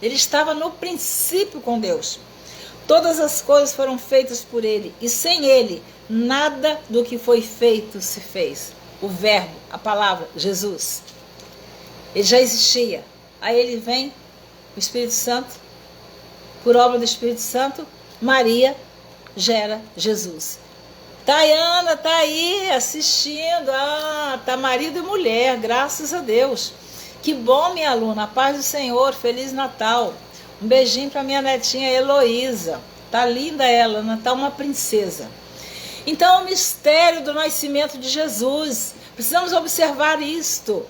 ele estava no princípio com Deus, todas as coisas foram feitas por ele, e sem ele, nada do que foi feito se fez. O Verbo, a palavra, Jesus, ele já existia. Aí ele vem, o Espírito Santo, por obra do Espírito Santo, Maria gera Jesus. Tayana tá aí assistindo, tá marido e mulher, graças a Deus. Que bom, minha aluna, a paz do Senhor, Feliz Natal. Um beijinho para minha netinha Heloísa, tá linda ela, tá uma princesa. Então, o mistério do nascimento de Jesus, precisamos observar isto.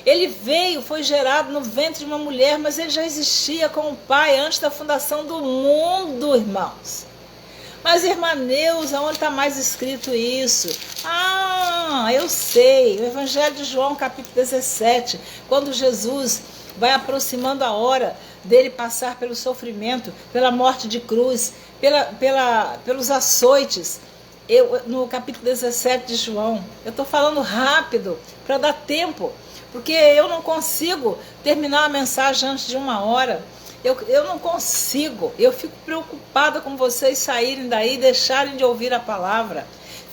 Ele veio, foi gerado no ventre de uma mulher, mas ele já existia com o Pai antes da fundação do mundo, irmãos. Mas, irmã Neuza, onde está mais escrito isso? Eu sei, o Evangelho de João, capítulo 17, quando Jesus vai aproximando a hora dele passar pelo sofrimento, pela morte de cruz, pelos açoites, no capítulo 17 de João, eu estou falando rápido para dar tempo, porque eu não consigo terminar a mensagem antes de 1 hora, eu não consigo, eu fico preocupada com vocês saírem daí e deixarem de ouvir a palavra.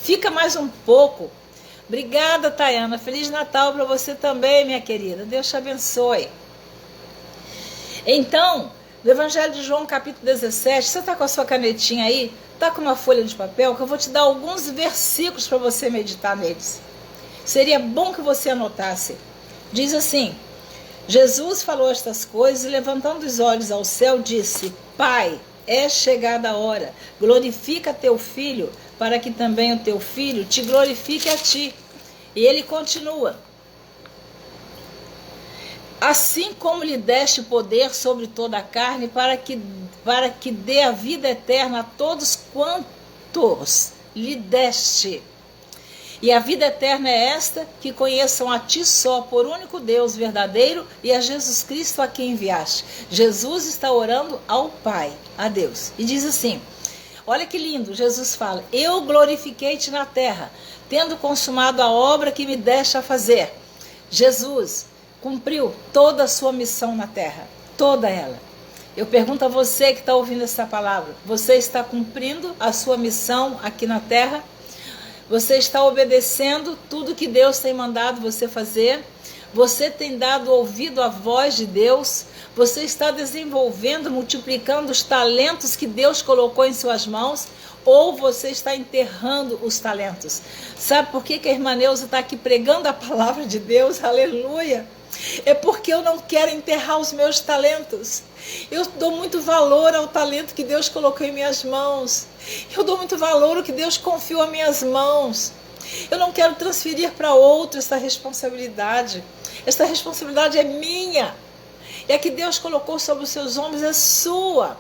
Fica mais um pouco. Obrigada, Tayana, Feliz Natal para você também, minha querida, Deus te abençoe. Então, no Evangelho de João, capítulo 17, você está com a sua canetinha aí? Está com uma folha de papel? Que eu vou te dar alguns versículos para você meditar neles. Seria bom que você anotasse. Diz assim, Jesus falou estas coisas e levantando os olhos ao céu disse, Pai, é chegada a hora, glorifica teu filho, para que também o teu filho te glorifique a ti. E ele continua. Assim como lhe deste poder sobre toda a carne, para que dê a vida eterna a todos quantos lhe deste. E a vida eterna é esta, que conheçam a ti só, por único Deus verdadeiro, e a Jesus Cristo a quem enviaste. Jesus está orando ao Pai, a Deus. E diz assim, olha que lindo, Jesus fala, eu glorifiquei-te na terra, tendo consumado a obra que me deste a fazer. Jesus cumpriu toda a sua missão na terra, toda ela. Eu pergunto a você que está ouvindo essa palavra, você está cumprindo a sua missão aqui na terra? Você está obedecendo tudo que Deus tem mandado você fazer? Você tem dado ouvido à voz de Deus? Você está desenvolvendo, multiplicando os talentos que Deus colocou em suas mãos? Ou você está enterrando os talentos? Sabe por que a irmã Neuza está aqui pregando a palavra de Deus? Aleluia! É porque eu não quero enterrar os meus talentos. Eu dou muito valor ao talento que Deus colocou em minhas mãos. Eu dou muito valor ao que Deus confiou em minhas mãos. Eu não quero transferir para outro essa responsabilidade. Esta responsabilidade é minha. E a que Deus colocou sobre os seus ombros é sua.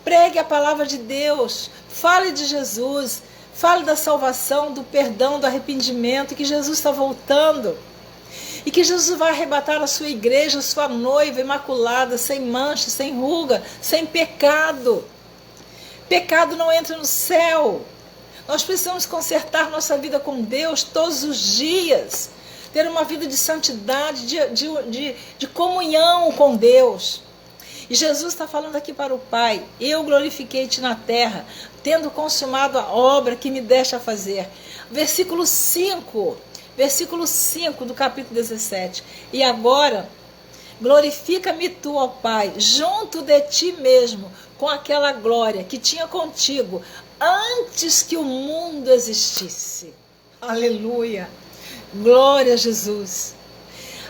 Pregue a palavra de Deus. Fale de Jesus. Fale da salvação, do perdão, do arrependimento, que Jesus está voltando. E que Jesus vai arrebatar a sua igreja, a sua noiva imaculada, sem mancha, sem ruga, sem pecado. Pecado não entra no céu. Nós precisamos consertar nossa vida com Deus todos os dias. Ter uma vida de santidade, de comunhão com Deus. E Jesus está falando aqui para o Pai, eu glorifiquei-te na terra, tendo consumado a obra que me deste a fazer. Versículo 5 do capítulo 17. E agora, glorifica-me tu, ó Pai, junto de ti mesmo, com aquela glória que tinha contigo, antes que o mundo existisse. Aleluia! Glória a Jesus!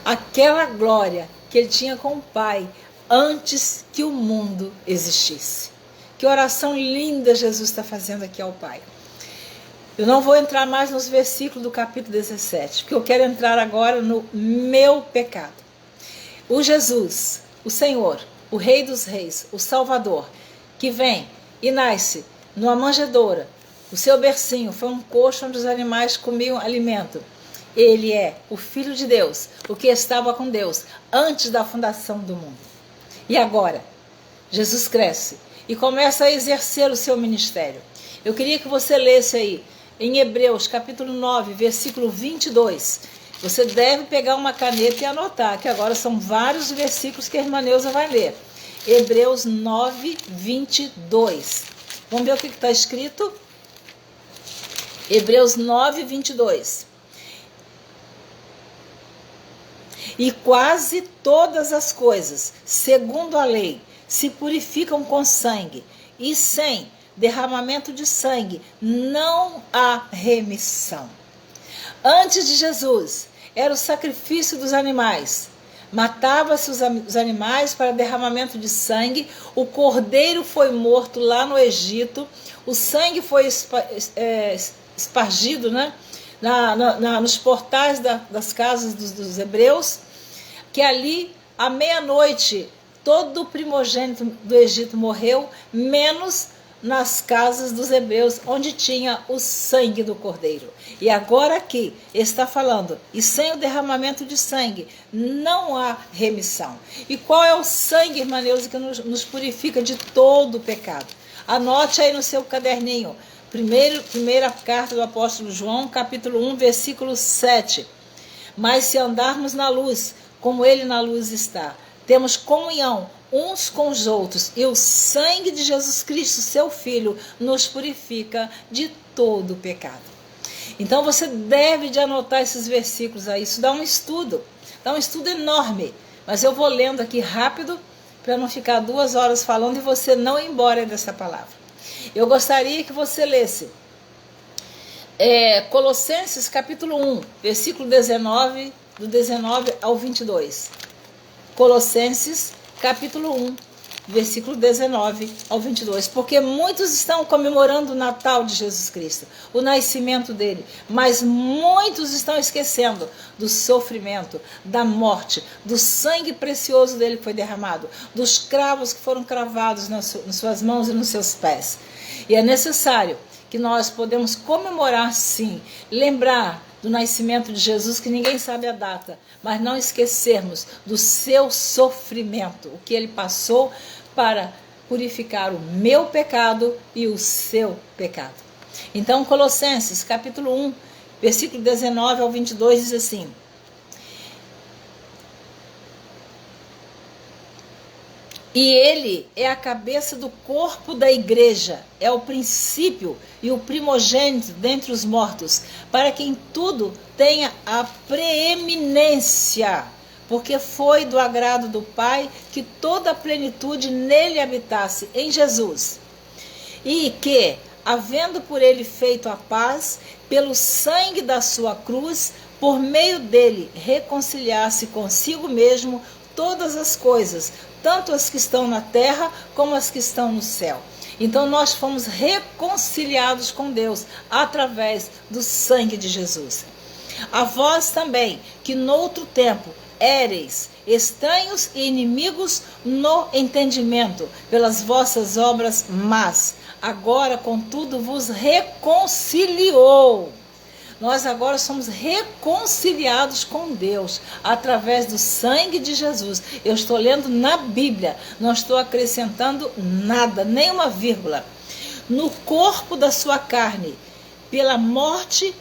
Aquela glória que ele tinha com o Pai, antes que o mundo existisse. Que oração linda Jesus está fazendo aqui ao Pai. Eu não vou entrar mais nos versículos do capítulo 17, porque eu quero entrar agora no meu pecado. O Jesus, o Senhor, o Rei dos Reis, o Salvador, que vem e nasce numa manjedoura, o seu bercinho foi um coxo onde os animais comiam alimento. Ele é o Filho de Deus, o que estava com Deus antes da fundação do mundo. E agora, Jesus cresce e começa a exercer o seu ministério. Eu queria que você lesse aí, em Hebreus, capítulo 9, versículo 22. Você deve pegar uma caneta e anotar, que agora são vários versículos que a irmã Neuza vai ler. Hebreus 9, 22. Vamos ver o que está escrito? Hebreus 9, 22. E quase todas as coisas, segundo a lei, se purificam com sangue, e sem derramamento de sangue não há remissão. Antes de Jesus, era o sacrifício dos animais. Matava-se os animais para derramamento de sangue, o cordeiro foi morto lá no Egito, o sangue foi espargido, né, nos portais das casas dos hebreus, que ali, à meia-noite, todo o primogênito do Egito morreu, menos nas casas dos hebreus, onde tinha o sangue do cordeiro. E agora aqui está falando, e sem o derramamento de sangue não há remissão. E qual é o sangue, irmã Neuza, que nos purifica de todo o pecado? Anote aí no seu caderninho, primeira carta do apóstolo João, capítulo 1, versículo 7. Mas se andarmos na luz, como ele na luz está, temos comunhão uns com os outros, e o sangue de Jesus Cristo, seu Filho, nos purifica de todo o pecado. Então você deve de anotar esses versículos aí, isso dá um estudo enorme, mas eu vou lendo aqui rápido, para não ficar 2 horas falando e você não ir embora dessa palavra. Eu gostaria que você lesse Colossenses capítulo 1, versículo 19, do 19 ao 22. Colossenses capítulo 1, versículo 19 ao 22, porque muitos estão comemorando o Natal de Jesus Cristo, o nascimento dele, mas muitos estão esquecendo do sofrimento, da morte, do sangue precioso dele que foi derramado, dos cravos que foram cravados nas suas mãos e nos seus pés. E é necessário que nós podemos comemorar, sim, lembrar do nascimento de Jesus, que ninguém sabe a data, mas não esquecermos do seu sofrimento, o que ele passou para purificar o meu pecado e o seu pecado. Então, Colossenses, capítulo 1, versículo 19 ao 22, diz assim: E ele é a cabeça do corpo da igreja, é o princípio e o primogênito dentre os mortos, para que em tudo tenha a preeminência, porque foi do agrado do Pai que toda a plenitude nele habitasse, em Jesus. E que, havendo por ele feito a paz, pelo sangue da sua cruz, por meio dele reconciliasse consigo mesmo todas as coisas, tanto as que estão na terra como as que estão no céu. Então nós fomos reconciliados com Deus através do sangue de Jesus. A vós também, que noutro tempo éreis estranhos e inimigos no entendimento, pelas vossas obras más, agora contudo vos reconciliou. Nós agora somos reconciliados com Deus através do sangue de Jesus. Eu estou lendo na Bíblia, não estou acrescentando nada, nem uma vírgula. No corpo da sua carne, pela morte,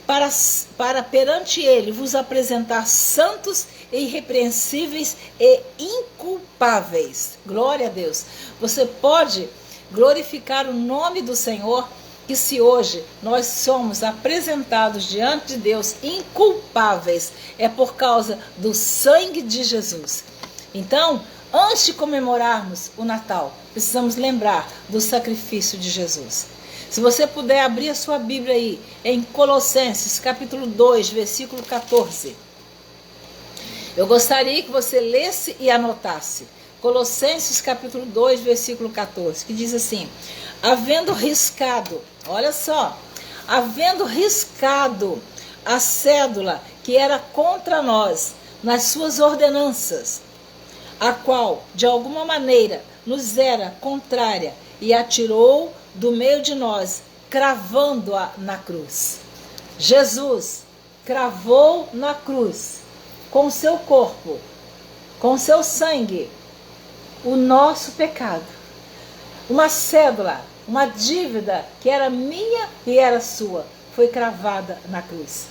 para perante ele vos apresentar santos, irrepreensíveis e inculpáveis. Glória a Deus. Você pode glorificar o nome do Senhor, que se hoje nós somos apresentados diante de Deus inculpáveis, é por causa do sangue de Jesus. Então, antes de comemorarmos o Natal, precisamos lembrar do sacrifício de Jesus. Se você puder abrir a sua Bíblia aí, em Colossenses, capítulo 2, versículo 14. Eu gostaria que você lesse e anotasse. Colossenses, capítulo 2, versículo 14, que diz assim: havendo riscado, olha só, havendo riscado a cédula que era contra nós nas suas ordenanças, a qual de alguma maneira nos era contrária, e atirou do meio de nós, cravando-a na cruz. Jesus cravou na cruz, com seu corpo, com seu sangue, o nosso pecado. Uma cédula, uma dívida que era minha e era sua, foi cravada na cruz.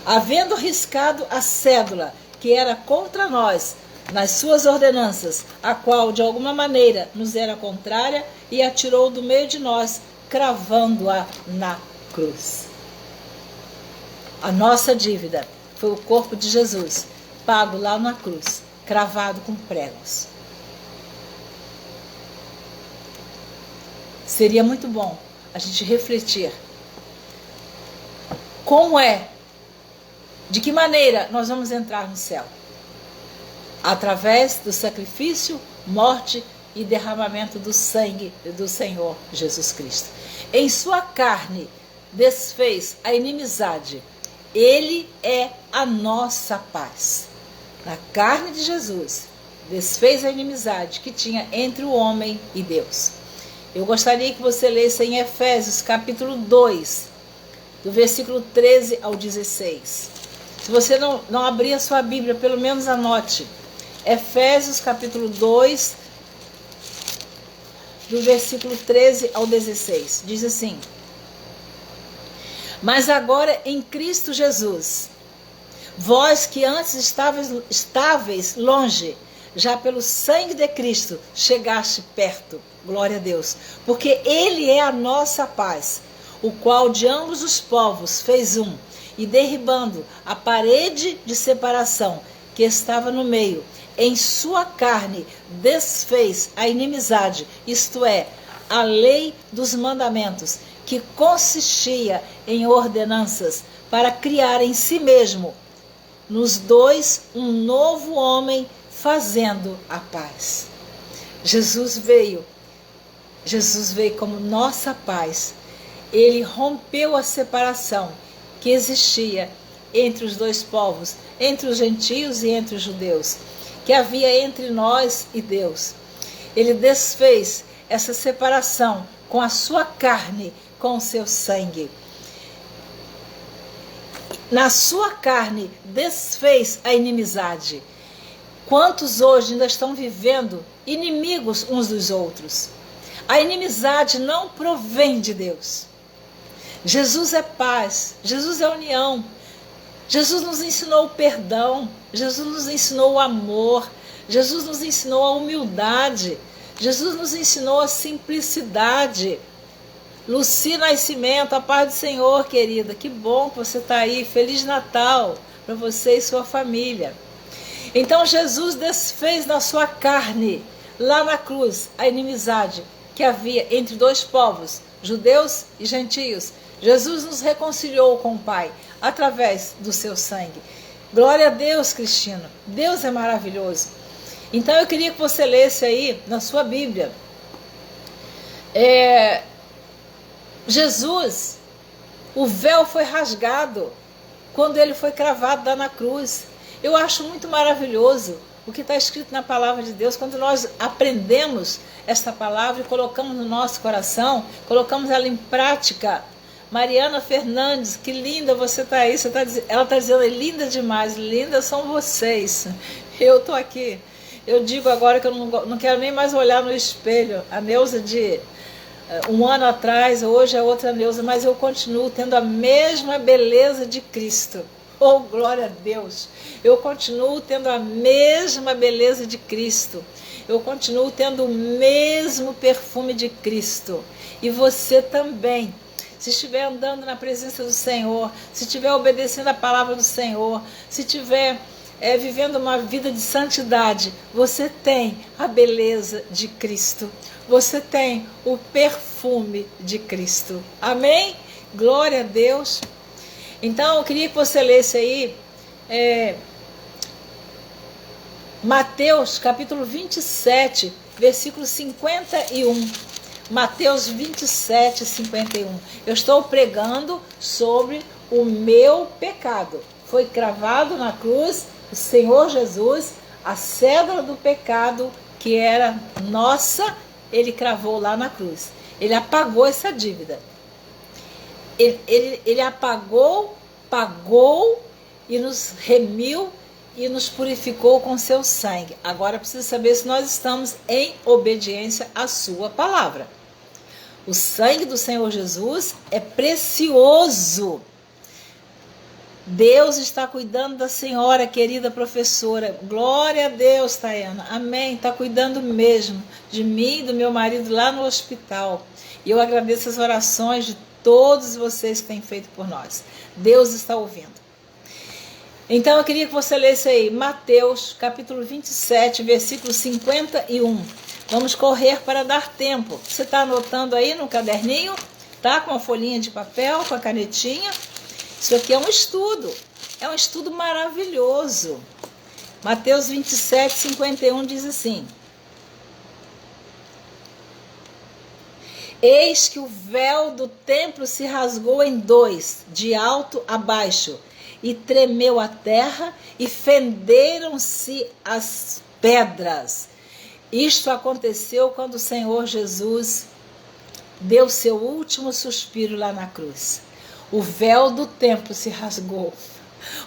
Havendo riscado a cédula que era contra nós nas suas ordenanças, a qual de alguma maneira nos era contrária, e atirou do meio de nós, cravando-a na cruz. A nossa dívida foi o corpo de Jesus, pago lá na cruz, cravado com pregos. Seria muito bom a gente refletir como de que maneira nós vamos entrar no céu. Através do sacrifício, morte e derramamento do sangue do Senhor Jesus Cristo. Em sua carne desfez a inimizade. Ele é a nossa paz. Na carne de Jesus, desfez a inimizade que tinha entre o homem e Deus. Eu gostaria que você lesse em Efésios capítulo 2, do versículo 13 ao 16. Se você não abrir a sua Bíblia, pelo menos anote. Efésios capítulo 2, do versículo 13 ao 16. Diz assim: mas agora em Cristo Jesus, vós que antes estáveis longe, já pelo sangue de Cristo chegaste perto. Glória a Deus. Porque Ele é a nossa paz, o qual de ambos os povos fez um, e derribando a parede de separação que estava no meio, em sua carne desfez a inimizade, isto é, a lei dos mandamentos, que consistia em ordenanças, para criar em si mesmo, nos dois, um novo homem, fazendo a paz. Jesus veio como nossa paz. Ele rompeu a separação que existia entre os dois povos, entre os gentios e entre os judeus, que havia entre nós e Deus. Ele desfez essa separação com a sua carne, com o seu sangue. Na sua carne desfez a inimizade. Quantos hoje ainda estão vivendo inimigos uns dos outros? A inimizade não provém de Deus. Jesus é paz, Jesus é união. Jesus nos ensinou o perdão, Jesus nos ensinou o amor, Jesus nos ensinou a humildade, Jesus nos ensinou a simplicidade. Luci Nascimento, a paz do Senhor, querida, que bom que você está aí. Feliz Natal para você e sua família. Então Jesus desfez na sua carne, lá na cruz, a inimizade que havia entre dois povos, judeus e gentios. Jesus nos reconciliou com o Pai através do seu sangue. Glória a Deus, Cristino. Deus é maravilhoso. Então eu queria que você lesse aí na sua Bíblia. Jesus, o véu foi rasgado quando ele foi cravado lá na cruz. Eu acho muito maravilhoso o que está escrito na palavra de Deus, quando nós aprendemos esta palavra e colocamos no nosso coração, colocamos ela em prática. Mariana Fernandes, que linda você está aí. Ela está dizendo, é linda demais, lindas são vocês. Eu estou aqui. Eu digo agora que eu não quero nem mais olhar no espelho. A Neuza de um ano atrás, hoje é outra Neuza, mas eu continuo tendo a mesma beleza de Cristo. Oh, glória a Deus! Eu continuo tendo a mesma beleza de Cristo. Eu continuo tendo o mesmo perfume de Cristo. E você também. Se estiver andando na presença do Senhor, se estiver obedecendo a palavra do Senhor, se estiver vivendo uma vida de santidade, você tem a beleza de Cristo. Você tem o perfume de Cristo. Amém? Glória a Deus. Então eu queria que você lesse aí Mateus capítulo 27, versículo 51. Mateus 27, 51. Eu estou pregando sobre o meu pecado. Foi cravado na cruz o Senhor Jesus, a cédula do pecado que era nossa, ele cravou lá na cruz. Ele apagou essa dívida. Ele apagou, pagou e nos remiu e nos purificou com seu sangue. Agora precisa saber se nós estamos em obediência à sua palavra. O sangue do Senhor Jesus é precioso. Deus está cuidando da senhora, querida professora. Glória a Deus, Tayana. Amém. Está cuidando mesmo de mim e do meu marido lá no hospital. E eu agradeço as orações de todos vocês que têm feito por nós. Deus está ouvindo. Então eu queria que você lesse aí Mateus capítulo 27, versículo 51. Vamos correr para dar tempo. Você está anotando aí no caderninho? Tá? Com a folhinha de papel, com a canetinha. Isso aqui é um estudo maravilhoso. Mateus 27, 51 diz assim: Eis que o véu do templo se rasgou em dois, de alto a baixo, e tremeu a terra, e fenderam-se as pedras. Isto aconteceu quando o Senhor Jesus deu seu último suspiro lá na cruz. O véu do templo se rasgou.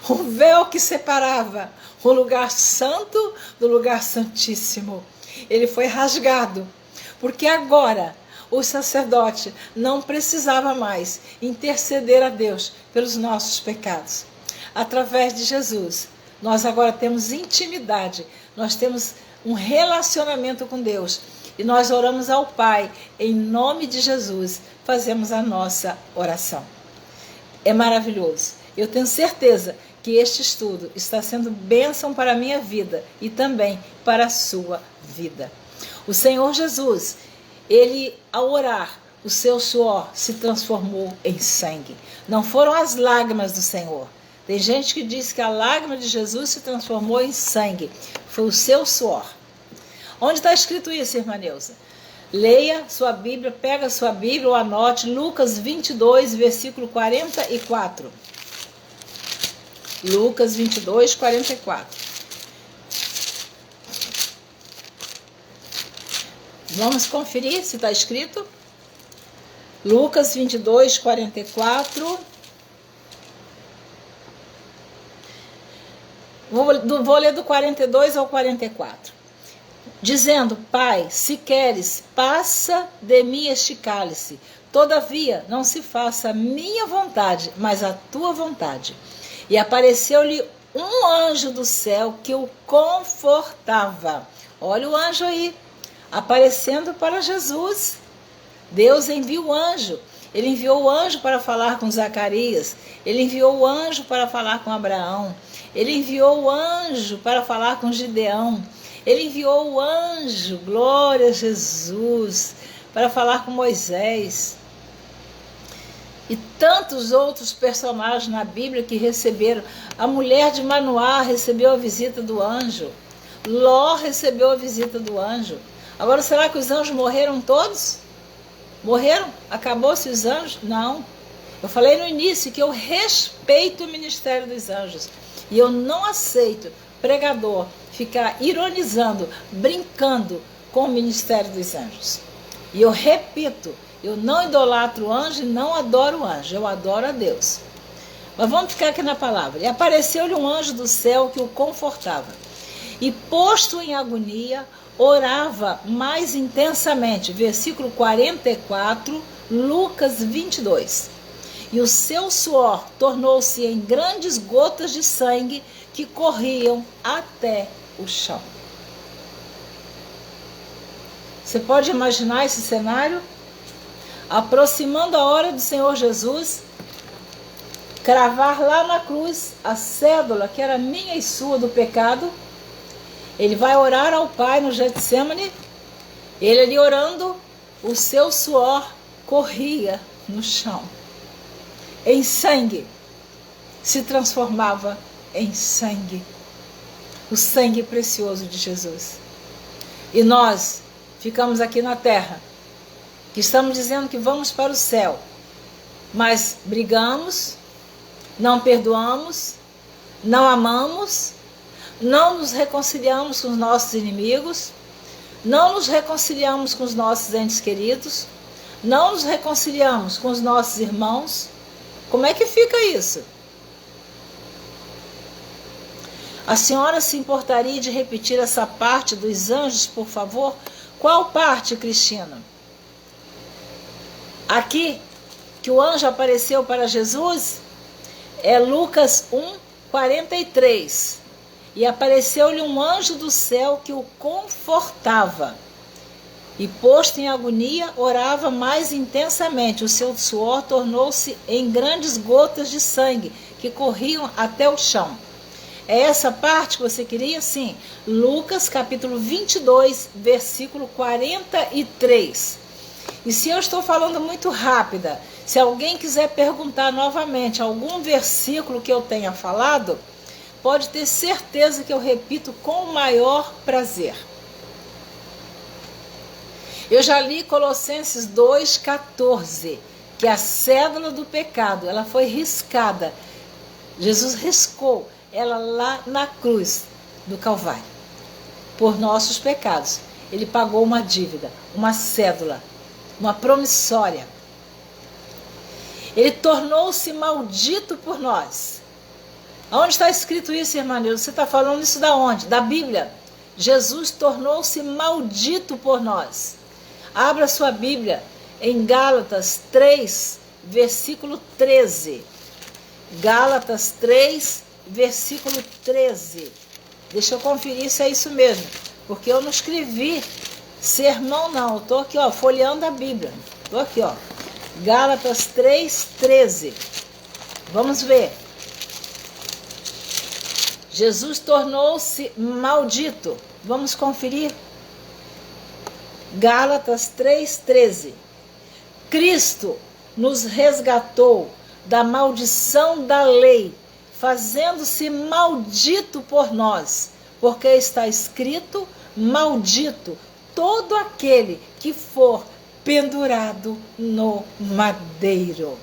O véu que separava o lugar santo do lugar santíssimo. Ele foi rasgado, porque agora o sacerdote não precisava mais interceder a Deus pelos nossos pecados. Através de Jesus, nós agora temos intimidade, nós temos um relacionamento com Deus. E nós oramos ao Pai, em nome de Jesus, fazemos a nossa oração. É maravilhoso. Eu tenho certeza que este estudo está sendo bênção para a minha vida e também para a sua vida. O Senhor Jesus, ele, ao orar, o seu suor se transformou em sangue. Não foram as lágrimas do Senhor. Tem gente que diz que a lágrima de Jesus se transformou em sangue. Foi o seu suor. Onde está escrito isso, irmã Neuza? Leia sua Bíblia, pega a sua Bíblia ou anote Lucas 22, versículo 44. Lucas 22, 44. Vamos conferir se está escrito. Lucas 22, 44. Vou ler do 42 ao 44. Dizendo: Pai, se queres, passa de mim este cálice. Todavia, não se faça a minha vontade, mas a tua vontade. E apareceu-lhe um anjo do céu que o confortava. Olha o anjo aí, aparecendo para Jesus. Deus envia o anjo. Ele enviou o anjo para falar com Zacarias. Ele enviou o anjo para falar com Abraão. Ele enviou o anjo para falar com Gideão. Ele enviou o anjo, glória a Jesus, para falar com Moisés. E tantos outros personagens na Bíblia que receberam. A mulher de Manoá recebeu a visita do anjo. Ló recebeu a visita do anjo. Agora, será que os anjos morreram todos? Morreram? Acabou-se os anjos? Não. Eu falei no início que eu respeito o ministério dos anjos. E eu não aceito pregador ficar ironizando, brincando com o ministério dos anjos. E eu repito, eu não idolatro o anjo e não adoro o anjo, eu adoro a Deus. Mas vamos ficar aqui na palavra. E apareceu-lhe um anjo do céu que o confortava. E posto em agonia, orava mais intensamente. Versículo 44, Lucas 22. E o seu suor tornou-se em grandes gotas de sangue que corriam até o chão. Você pode imaginar esse cenário? Aproximando a hora do Senhor Jesus cravar lá na cruz a cédula que era minha e sua do pecado. Ele vai orar ao Pai no Getsêmani. Ele ali orando, o seu suor corria no chão. Em sangue, se transformava em sangue. O sangue precioso de Jesus. E nós ficamos aqui na terra, que estamos dizendo que vamos para o céu, mas brigamos, não perdoamos, não amamos, não nos reconciliamos com os nossos inimigos, não nos reconciliamos com os nossos entes queridos, não nos reconciliamos com os nossos irmãos. Como é que fica isso? A senhora se importaria de repetir essa parte dos anjos, por favor? Qual parte, Cristina? Aqui, que o anjo apareceu para Jesus, é Lucas 1:43. E apareceu-lhe um anjo do céu que o confortava. E posto em agonia, orava mais intensamente. O seu suor tornou-se em grandes gotas de sangue, que corriam até o chão. É essa parte que você queria? Sim. Lucas capítulo 22, versículo 43. E se eu estou falando muito rápida, se alguém quiser perguntar novamente algum versículo que eu tenha falado, pode ter certeza que eu repito com o maior prazer. Eu já li Colossenses 2,14, que a cédula do pecado, ela foi riscada. Jesus riscou ela lá na cruz do Calvário, por nossos pecados. Ele pagou uma dívida, uma cédula, uma promissória. Ele tornou-se maldito por nós. Onde está escrito isso, irmã Nilda? Você está falando isso da onde? Da Bíblia. Jesus tornou-se maldito por nós. Abra sua Bíblia em Gálatas 3, versículo 13. Gálatas 3, versículo 13. Deixa eu conferir se é isso mesmo, porque eu não escrevi sermão não, eu estou aqui, ó, folheando a Bíblia. Estou aqui, ó. Gálatas 3, 13. Vamos ver. Jesus tornou-se maldito. Vamos conferir. Gálatas 3,13. Cristo nos resgatou da maldição da lei, fazendo-se maldito por nós, porque está escrito: maldito todo aquele que for pendurado no madeiro.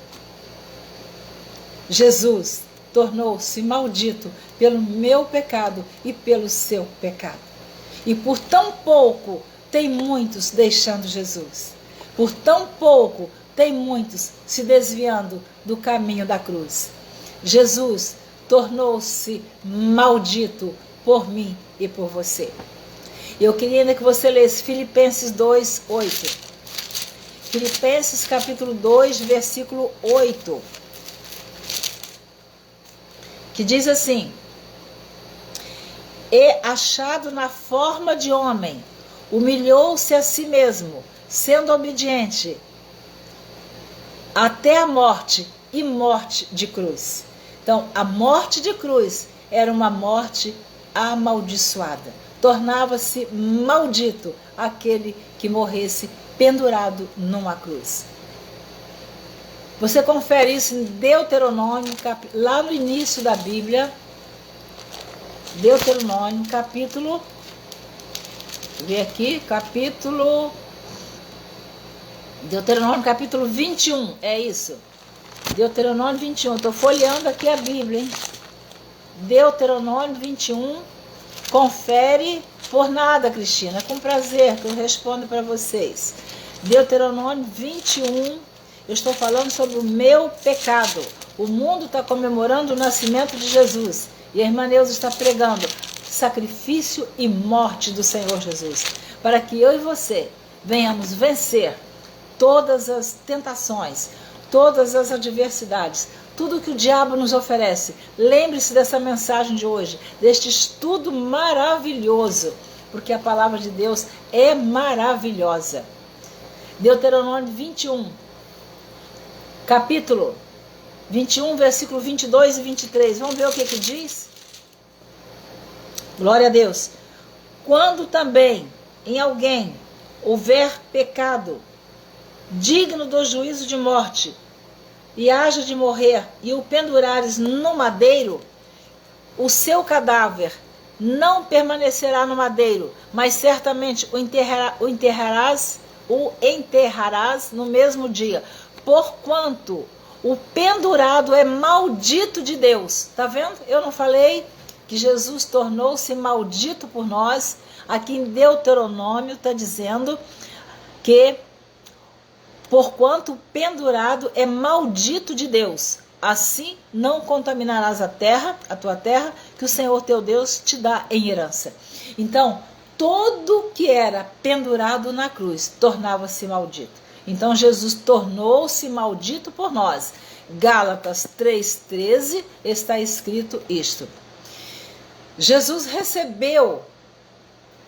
Jesus tornou-se maldito pelo meu pecado e pelo seu pecado. E por tão pouco tem muitos deixando Jesus. Por tão pouco tem muitos se desviando do caminho da cruz. Jesus tornou-se maldito por mim e por você. Eu queria ainda que você lesse Filipenses 2:8. Filipenses capítulo 2, versículo 8. Que diz assim: e achado na forma de homem, humilhou-se a si mesmo, sendo obediente até a morte, e morte de cruz. Então, a morte de cruz era uma morte amaldiçoada. Tornava-se maldito aquele que morresse pendurado numa cruz. Você confere isso em Deuteronômio, lá no início da Bíblia. Deuteronômio, capítulo... Deixa eu ver aqui, Deuteronômio, capítulo 21, é isso. Deuteronômio 21, estou folheando aqui a Bíblia, hein? Deuteronômio 21, confere por nada, Cristina, com prazer que eu respondo para vocês. Deuteronômio 21, eu estou falando sobre o meu pecado. O mundo está comemorando o nascimento de Jesus e a irmã Neuza está pregando sacrifício e morte do Senhor Jesus, para que eu e você venhamos vencer todas as tentações, todas as adversidades, tudo que o diabo nos oferece. Lembre-se dessa mensagem de hoje, deste estudo maravilhoso, porque a palavra de Deus é maravilhosa. Deuteronômio 21, capítulo 21, versículo 22 e 23. Vamos ver o que diz? Glória a Deus. Quando também em alguém houver pecado digno do juízo de morte, e haja de morrer, e o pendurares no madeiro, o seu cadáver não permanecerá no madeiro, mas certamente o enterrarás o enterrarás no mesmo dia, porquanto o pendurado é maldito de Deus. Está vendo? Eu não falei que Jesus tornou-se maldito por nós? Aqui em Deuteronômio está dizendo que porquanto o pendurado é maldito de Deus, assim não contaminarás a tua terra, que o Senhor teu Deus te dá em herança. Então, todo que era pendurado na cruz tornava-se maldito. Então, Jesus tornou-se maldito por nós. Gálatas 3,13 está escrito isto. Jesus recebeu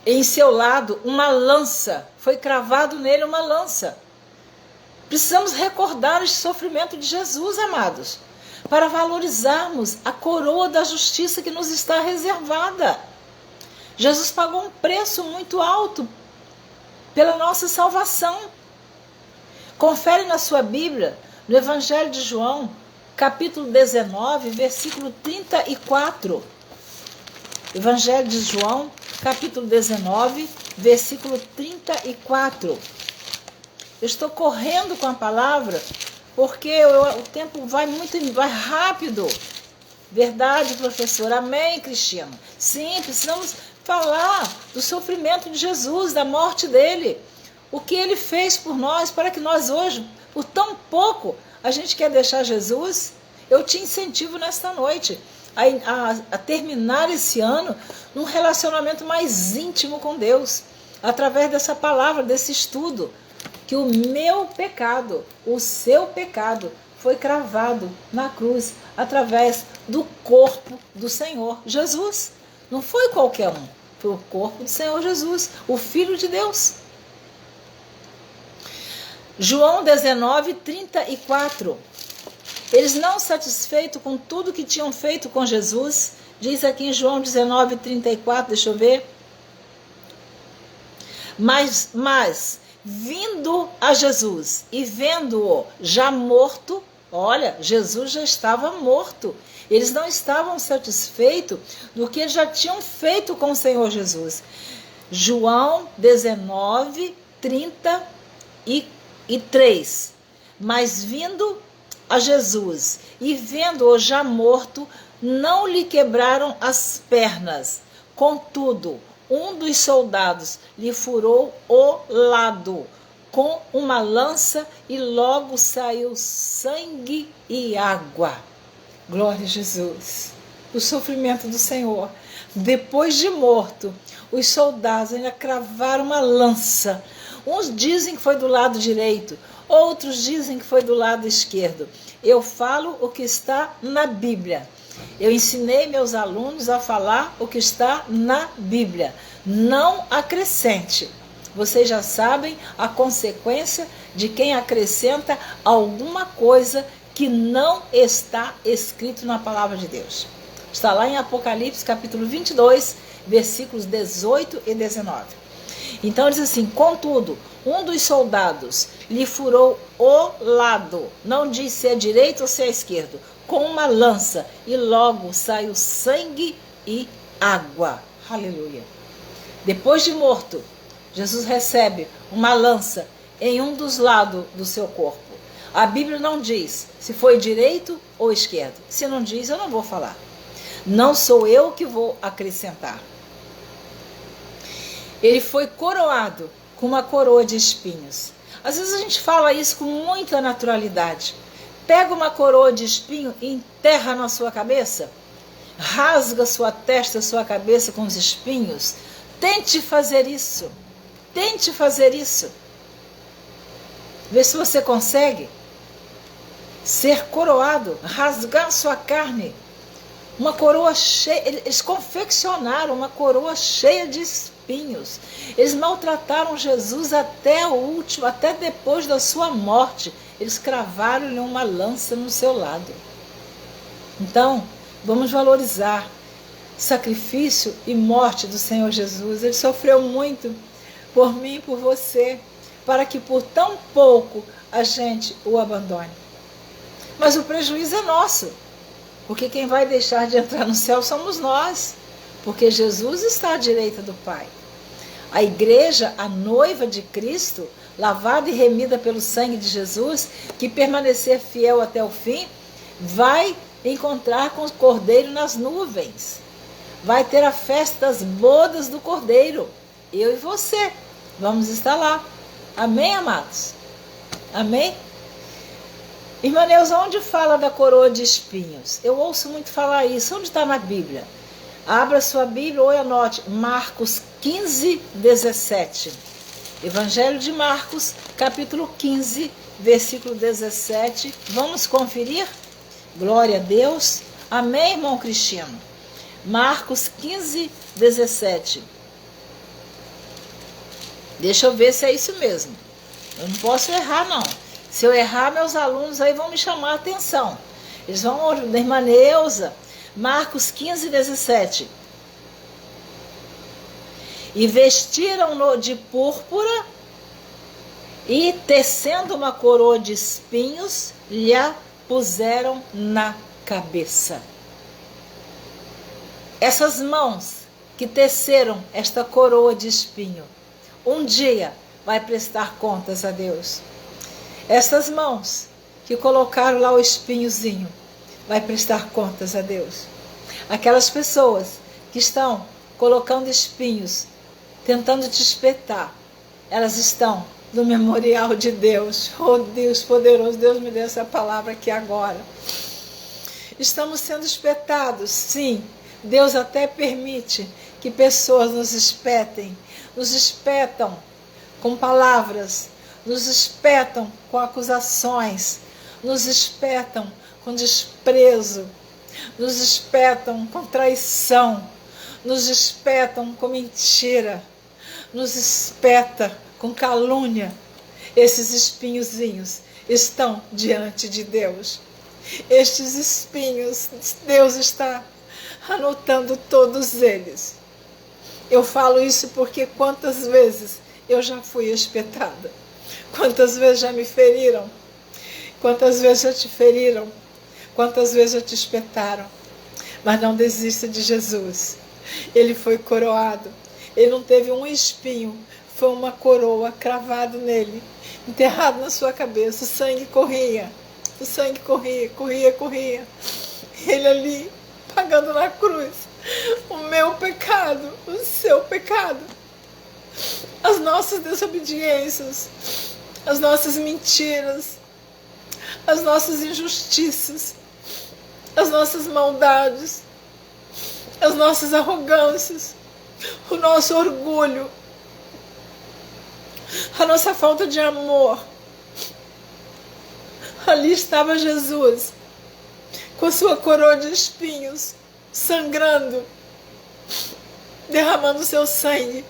em seu lado uma lança, foi cravado nele uma lança. Precisamos recordar esse sofrimento de Jesus, amados, para valorizarmos a coroa da justiça que nos está reservada. Jesus pagou um preço muito alto pela nossa salvação. Confere na sua Bíblia, no Evangelho de João, capítulo 19, versículo 34. Evangelho de João, capítulo 19, versículo 34. Eu estou correndo com a palavra, porque o tempo vai rápido. Verdade, professor? Amém, Cristina? Sim, precisamos falar do sofrimento de Jesus, da morte dele. O que ele fez por nós, para que nós hoje, por tão pouco, a gente quer deixar Jesus. Eu te incentivo nesta noite a terminar esse ano num relacionamento mais íntimo com Deus, através dessa palavra, desse estudo, que o meu pecado, o seu pecado, foi cravado na cruz, através do corpo do Senhor Jesus. Não foi qualquer um, foi o corpo do Senhor Jesus, o Filho de Deus. João 19, 34. Eles não satisfeitos com tudo que tinham feito com Jesus, diz aqui em João 19, 34, deixa eu ver. Mas vindo a Jesus e vendo-o já morto, olha, Jesus já estava morto. Eles não estavam satisfeitos do que já tinham feito com o Senhor Jesus. João 19, 33. Mas vindo a Jesus e vendo-o já morto, não lhe quebraram as pernas. Contudo, um dos soldados lhe furou o lado com uma lança e logo saiu sangue e água. Glória a Jesus. O sofrimento do Senhor. Depois de morto, os soldados ainda cravaram uma lança. Uns dizem que foi do lado direito, outros dizem que foi do lado esquerdo. Eu falo o que está na Bíblia. Eu ensinei meus alunos a falar o que está na Bíblia. Não acrescente. Vocês já sabem a consequência de quem acrescenta alguma coisa que não está escrito na palavra de Deus. Está lá em Apocalipse capítulo 22, versículos 18 e 19. Então diz assim: contudo, um dos soldados lhe furou o lado, não diz se é direito ou se é esquerdo, com uma lança, e logo saiu sangue e água. Aleluia. Depois de morto, Jesus recebe uma lança em um dos lados do seu corpo. A Bíblia não diz se foi direito ou esquerdo. Se não diz, eu não vou falar. Não sou eu que vou acrescentar. Ele foi coroado com uma coroa de espinhos. Às vezes a gente fala isso com muita naturalidade. Pega uma coroa de espinho e enterra na sua cabeça. Rasga sua testa, sua cabeça com os espinhos. Tente fazer isso. Tente fazer isso. Vê se você consegue ser coroado, rasgar sua carne. Uma coroa cheia, eles confeccionaram uma coroa cheia de espinhos. Eles maltrataram Jesus até o último, até depois da sua morte. Eles cravaram-lhe uma lança no seu lado. Então, vamos valorizar o sacrifício e morte do Senhor Jesus. Ele sofreu muito por mim e por você, para que por tão pouco a gente o abandone. Mas o prejuízo é nosso, porque quem vai deixar de entrar no céu somos nós, porque Jesus está à direita do Pai. A igreja, a noiva de Cristo, lavada e remida pelo sangue de Jesus, que permanecer fiel até o fim, vai encontrar com o Cordeiro nas nuvens. Vai ter a festa das bodas do Cordeiro. Eu e você vamos estar lá. Amém, amados? Amém? Irmã Neuza, onde fala da coroa de espinhos? Eu ouço muito falar isso. Onde está na Bíblia? Abra sua Bíblia ou anote. Marcos 15, 17. Evangelho de Marcos, capítulo 15, versículo 17. Vamos conferir? Glória a Deus. Amém, irmão Cristiano? Marcos 15, 17. Deixa eu ver se é isso mesmo. Eu não posso errar, não. Se eu errar, meus alunos aí vão me chamar a atenção. Eles vão, irmã Neuza, Marcos 15, 17. E vestiram-no de púrpura e, tecendo uma coroa de espinhos, lhe a puseram na cabeça. Essas mãos que teceram esta coroa de espinho, um dia vai prestar contas a Deus. Essas mãos que colocaram lá o espinhozinho, vai prestar contas a Deus. Aquelas pessoas que estão colocando espinhos, tentando te espetar, elas estão no memorial de Deus. Oh Deus poderoso, Deus me deu essa palavra aqui agora. Estamos sendo espetados, sim. Deus até permite que pessoas nos espetem, nos espetam com palavras, nos espetam com acusações, nos espetam com desprezo, nos espetam com traição, nos espetam com mentira, nos espeta com calúnia. Esses espinhozinhos estão diante de Deus. Estes espinhos, Deus está anotando todos eles. Eu falo isso porque quantas vezes eu já fui espetada, quantas vezes já me feriram, quantas vezes já te feriram, quantas vezes já te espetaram. Mas não desista de Jesus. Ele foi coroado. Ele não teve um espinho, foi uma coroa cravada nele, enterrado na sua cabeça. O sangue corria, corria. Ele ali, pagando na cruz o meu pecado, o seu pecado, as nossas desobediências, as nossas mentiras, as nossas injustiças, as nossas maldades, as nossas arrogâncias, o nosso orgulho, a nossa falta de amor. Ali estava Jesus, com a sua coroa de espinhos, sangrando, derramando seu sangue.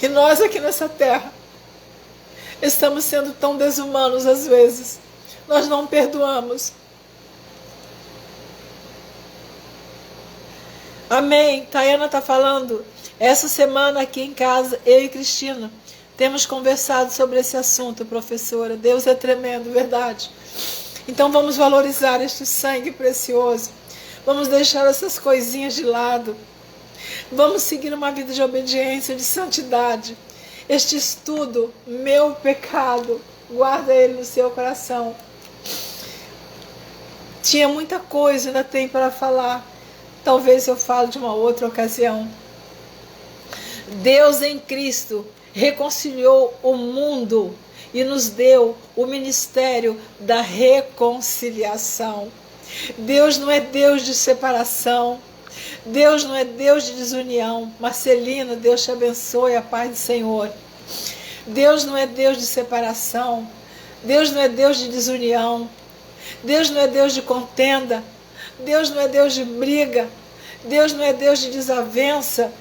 E nós aqui nessa terra estamos sendo tão desumanos às vezes. Nós não perdoamos. Amém. Tayana está falando. Essa semana aqui em casa, eu e Cristina temos conversado sobre esse assunto, professora. Deus é tremendo, verdade? Então vamos valorizar este sangue precioso. Vamos deixar essas coisinhas de lado. Vamos seguir uma vida de obediência, de santidade. Este estudo, meu pecado, guarda ele no seu coração. Tinha muita coisa, ainda tem para falar. Talvez eu fale de uma outra ocasião. Deus em Cristo reconciliou o mundo e nos deu o ministério da reconciliação. Deus não é Deus de separação. Deus não é Deus de desunião. Marcelina, Deus te abençoe, a paz do Senhor. Deus não é Deus de separação. Deus não é Deus de desunião. Deus não é Deus de contenda. Deus não é Deus de briga. Deus não é Deus de desavença.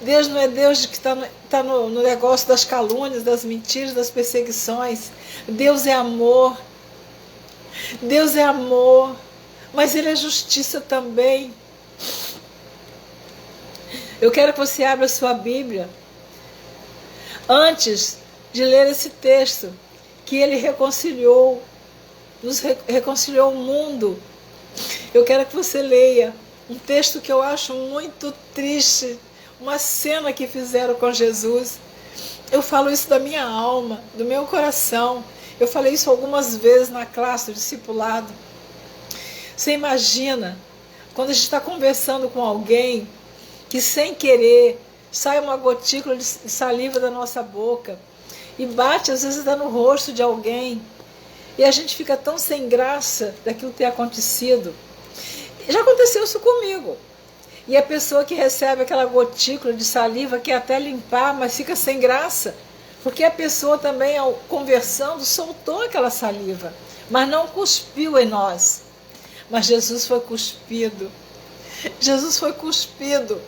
Deus não é Deus que está no negócio das calúnias, das mentiras, das perseguições. Deus é amor. Deus é amor. Mas Ele é justiça também. Eu quero que você abra a sua Bíblia. Antes de ler esse texto, que Ele reconciliou, nos reconciliou o mundo. Eu quero que você leia um texto que eu acho muito triste, uma cena que fizeram com Jesus. Eu falo isso da minha alma, do meu coração. Eu falei isso algumas vezes na classe do discipulado. Você imagina quando a gente está conversando com alguém que sem querer sai uma gotícula de saliva da nossa boca e bate, às vezes está no rosto de alguém, e a gente fica tão sem graça daquilo ter acontecido. Já aconteceu isso comigo. E a pessoa que recebe aquela gotícula de saliva quer até limpar, mas fica sem graça, porque a pessoa também, ao conversando, soltou aquela saliva, mas não cuspiu em nós. Mas Jesus foi cuspido. Jesus foi cuspido.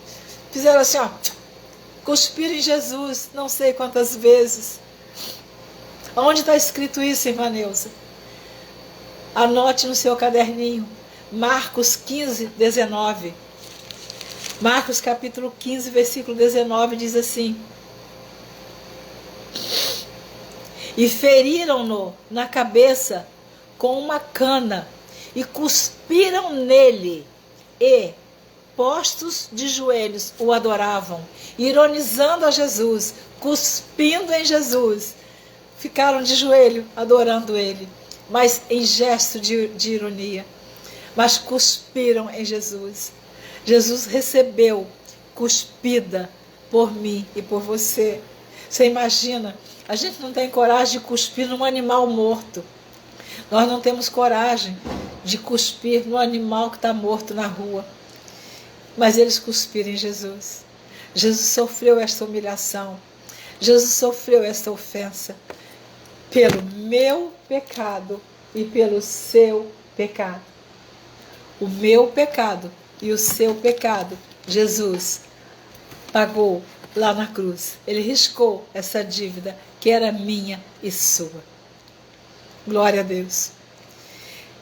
Fizeram assim, ó, cuspiram em Jesus, não sei quantas vezes. Onde está escrito isso, irmã Neuza? Anote no seu caderninho. Marcos 15, 19. Marcos capítulo 15, versículo 19 diz assim: e feriram-no na cabeça com uma cana e cuspiram nele e, postos de joelhos, o adoravam, ironizando a Jesus, cuspindo em Jesus. Ficaram de joelho adorando ele, mas em gesto de ironia. Mas cuspiram em Jesus. Jesus recebeu cuspida por mim e por você. Você imagina, a gente não tem coragem de cuspir num animal morto. Nós não temos coragem de cuspir no animal que está morto na rua. Mas eles cuspiram em Jesus. Jesus sofreu esta humilhação. Jesus sofreu esta ofensa pelo meu pecado e pelo seu pecado. O meu pecado e o seu pecado, Jesus pagou lá na cruz. Ele riscou essa dívida que era minha e sua. Glória a Deus.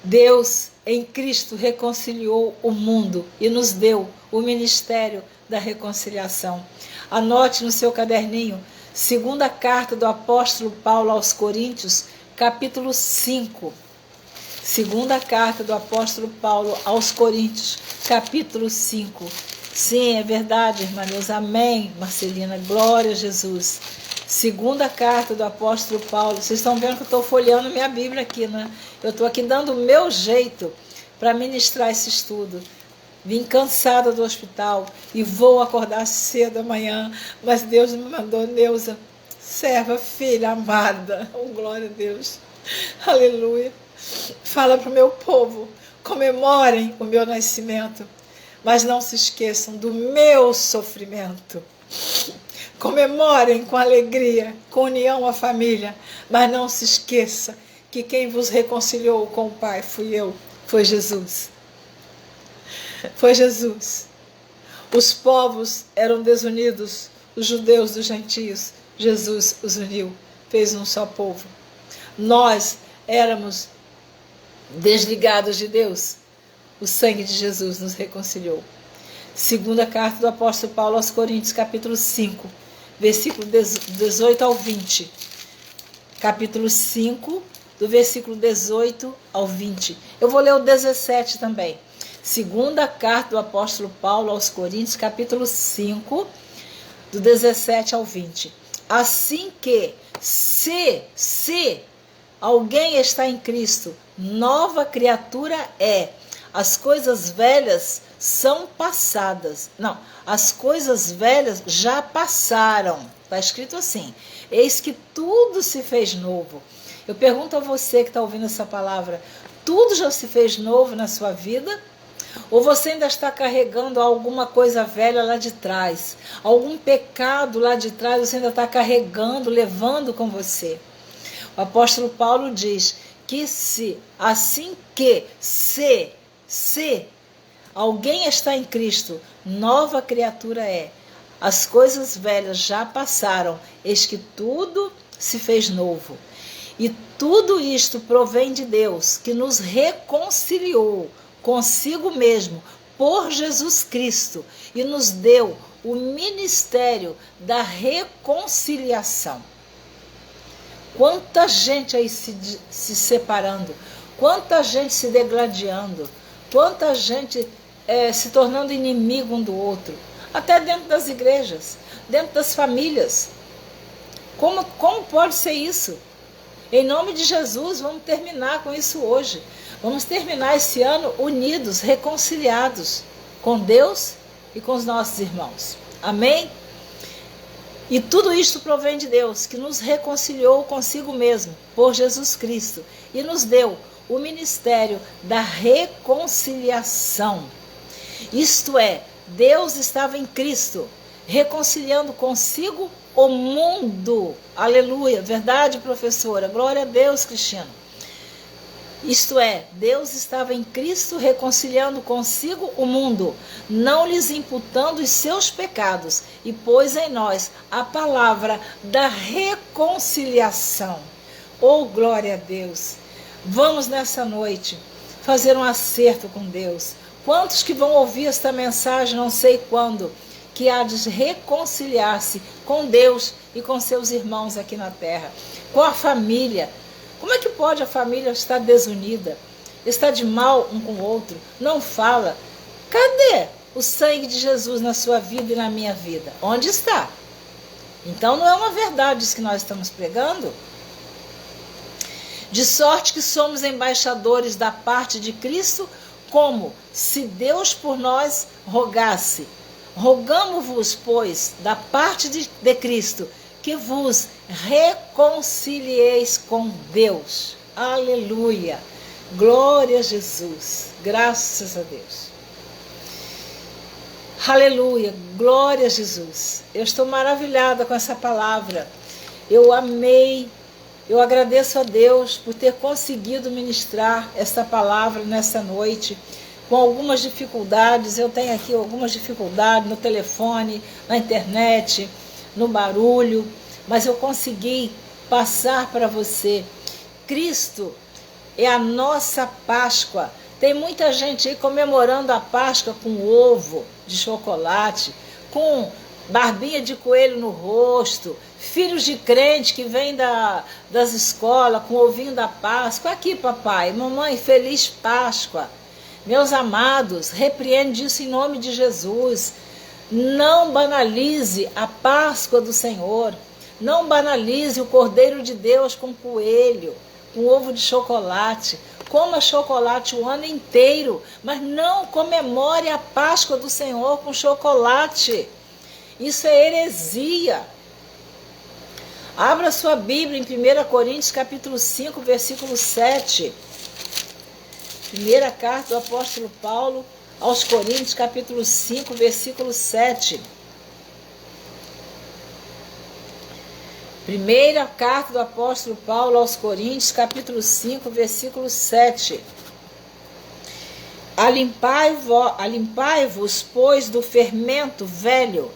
Deus em Cristo reconciliou o mundo e nos deu o ministério da reconciliação. Anote no seu caderninho, segunda carta do apóstolo Paulo aos Coríntios, capítulo 5. Segunda carta do apóstolo Paulo aos Coríntios, capítulo 5. Sim, é verdade, irmã Neuza. Amém, Marcelina. Glória a Jesus. Segunda carta do apóstolo Paulo. Vocês estão vendo que eu estou folheando minha Bíblia aqui, né? Eu estou aqui dando o meu jeito para ministrar esse estudo. Vim cansada do hospital e vou acordar cedo amanhã, mas Deus me mandou, Neuza, serva, filha amada. Oh, glória a Deus. Aleluia. Fala para o meu povo, comemorem o meu nascimento, mas não se esqueçam do meu sofrimento. Comemorem com alegria, com união à família, mas não se esqueça que quem vos reconciliou com o Pai fui eu, foi Jesus. Foi Jesus. Os povos eram desunidos, os judeus dos gentios. Jesus os uniu, fez um só povo. Nós éramos desligados de Deus. O sangue de Jesus nos reconciliou. Segunda carta do apóstolo Paulo aos Coríntios, capítulo 5, versículo 18 ao 20. Capítulo 5, do versículo 18 ao 20. Eu vou ler o 17 também. Segunda carta do apóstolo Paulo aos Coríntios, capítulo 5, do 17 ao 20. Assim que, se alguém está em Cristo, nova criatura é. As coisas velhas são passadas. Não, as coisas velhas já passaram. Está escrito assim: eis que tudo se fez novo. Eu pergunto a você que está ouvindo essa palavra: tudo já se fez novo na sua vida? Ou você ainda está carregando alguma coisa velha lá de trás? Algum pecado lá de trás você ainda está carregando, levando com você? O apóstolo Paulo diz que se alguém está em Cristo, nova criatura é. As coisas velhas já passaram, eis que tudo se fez novo. E tudo isto provém de Deus, que nos reconciliou consigo mesmo, por Jesus Cristo, e nos deu o ministério da reconciliação. Quanta gente aí se separando, quanta gente se degladiando, quanta gente se tornando inimigo um do outro, até dentro das igrejas, dentro das famílias. Como pode ser isso? Em nome de Jesus, vamos terminar com isso hoje. Vamos terminar esse ano unidos, reconciliados com Deus e com os nossos irmãos. Amém? E tudo isto provém de Deus, que nos reconciliou consigo mesmo, por Jesus Cristo, e nos deu o ministério da reconciliação. Isto é, Deus estava em Cristo, reconciliando consigo o mundo. Aleluia, verdade, professora? Glória a Deus, Cristina. Isto é, Deus estava em Cristo reconciliando consigo o mundo, não lhes imputando os seus pecados, e pôs em nós a palavra da reconciliação. Oh, glória a Deus! Vamos nessa noite fazer um acerto com Deus. Quantos que vão ouvir esta mensagem, não sei quando, que há de reconciliar-se com Deus e com seus irmãos aqui na terra, com a família. Como é que pode a família estar desunida, estar de mal um com o outro, não fala? Cadê o sangue de Jesus na sua vida e na minha vida? Onde está? Então não é uma verdade isso que nós estamos pregando? De sorte que somos embaixadores da parte de Cristo, como se Deus por nós rogasse. Rogamo-vos, pois, da parte de Cristo, que vos reconcilieis com Deus. Aleluia! Glória a Jesus! Graças a Deus! Aleluia! Glória a Jesus! Eu estou maravilhada com essa palavra. Eu amei. Eu agradeço a Deus por ter conseguido ministrar esta palavra nessa noite, com algumas dificuldades. Eu tenho aqui algumas dificuldades no telefone, na internet, no barulho, mas eu consegui passar para você. Cristo é a nossa Páscoa. Tem muita gente aí comemorando a Páscoa com ovo de chocolate, com barbinha de coelho no rosto, filhos de crente que vêm das escolas com ovinho da Páscoa. Aqui, papai, mamãe, feliz Páscoa. Meus amados, repreende isso em nome de Jesus. Não banalize a Páscoa do Senhor. Não banalize o Cordeiro de Deus com coelho, com ovo de chocolate. Coma chocolate o ano inteiro, mas não comemore a Páscoa do Senhor com chocolate. Isso é heresia. Abra sua Bíblia em 1 Coríntios capítulo 5, versículo 7. Primeira carta do apóstolo Paulo aos Coríntios, capítulo 5, versículo 7. Primeira carta do apóstolo Paulo aos Coríntios, capítulo 5, versículo 7. Alimpai-vos, pois, do fermento velho,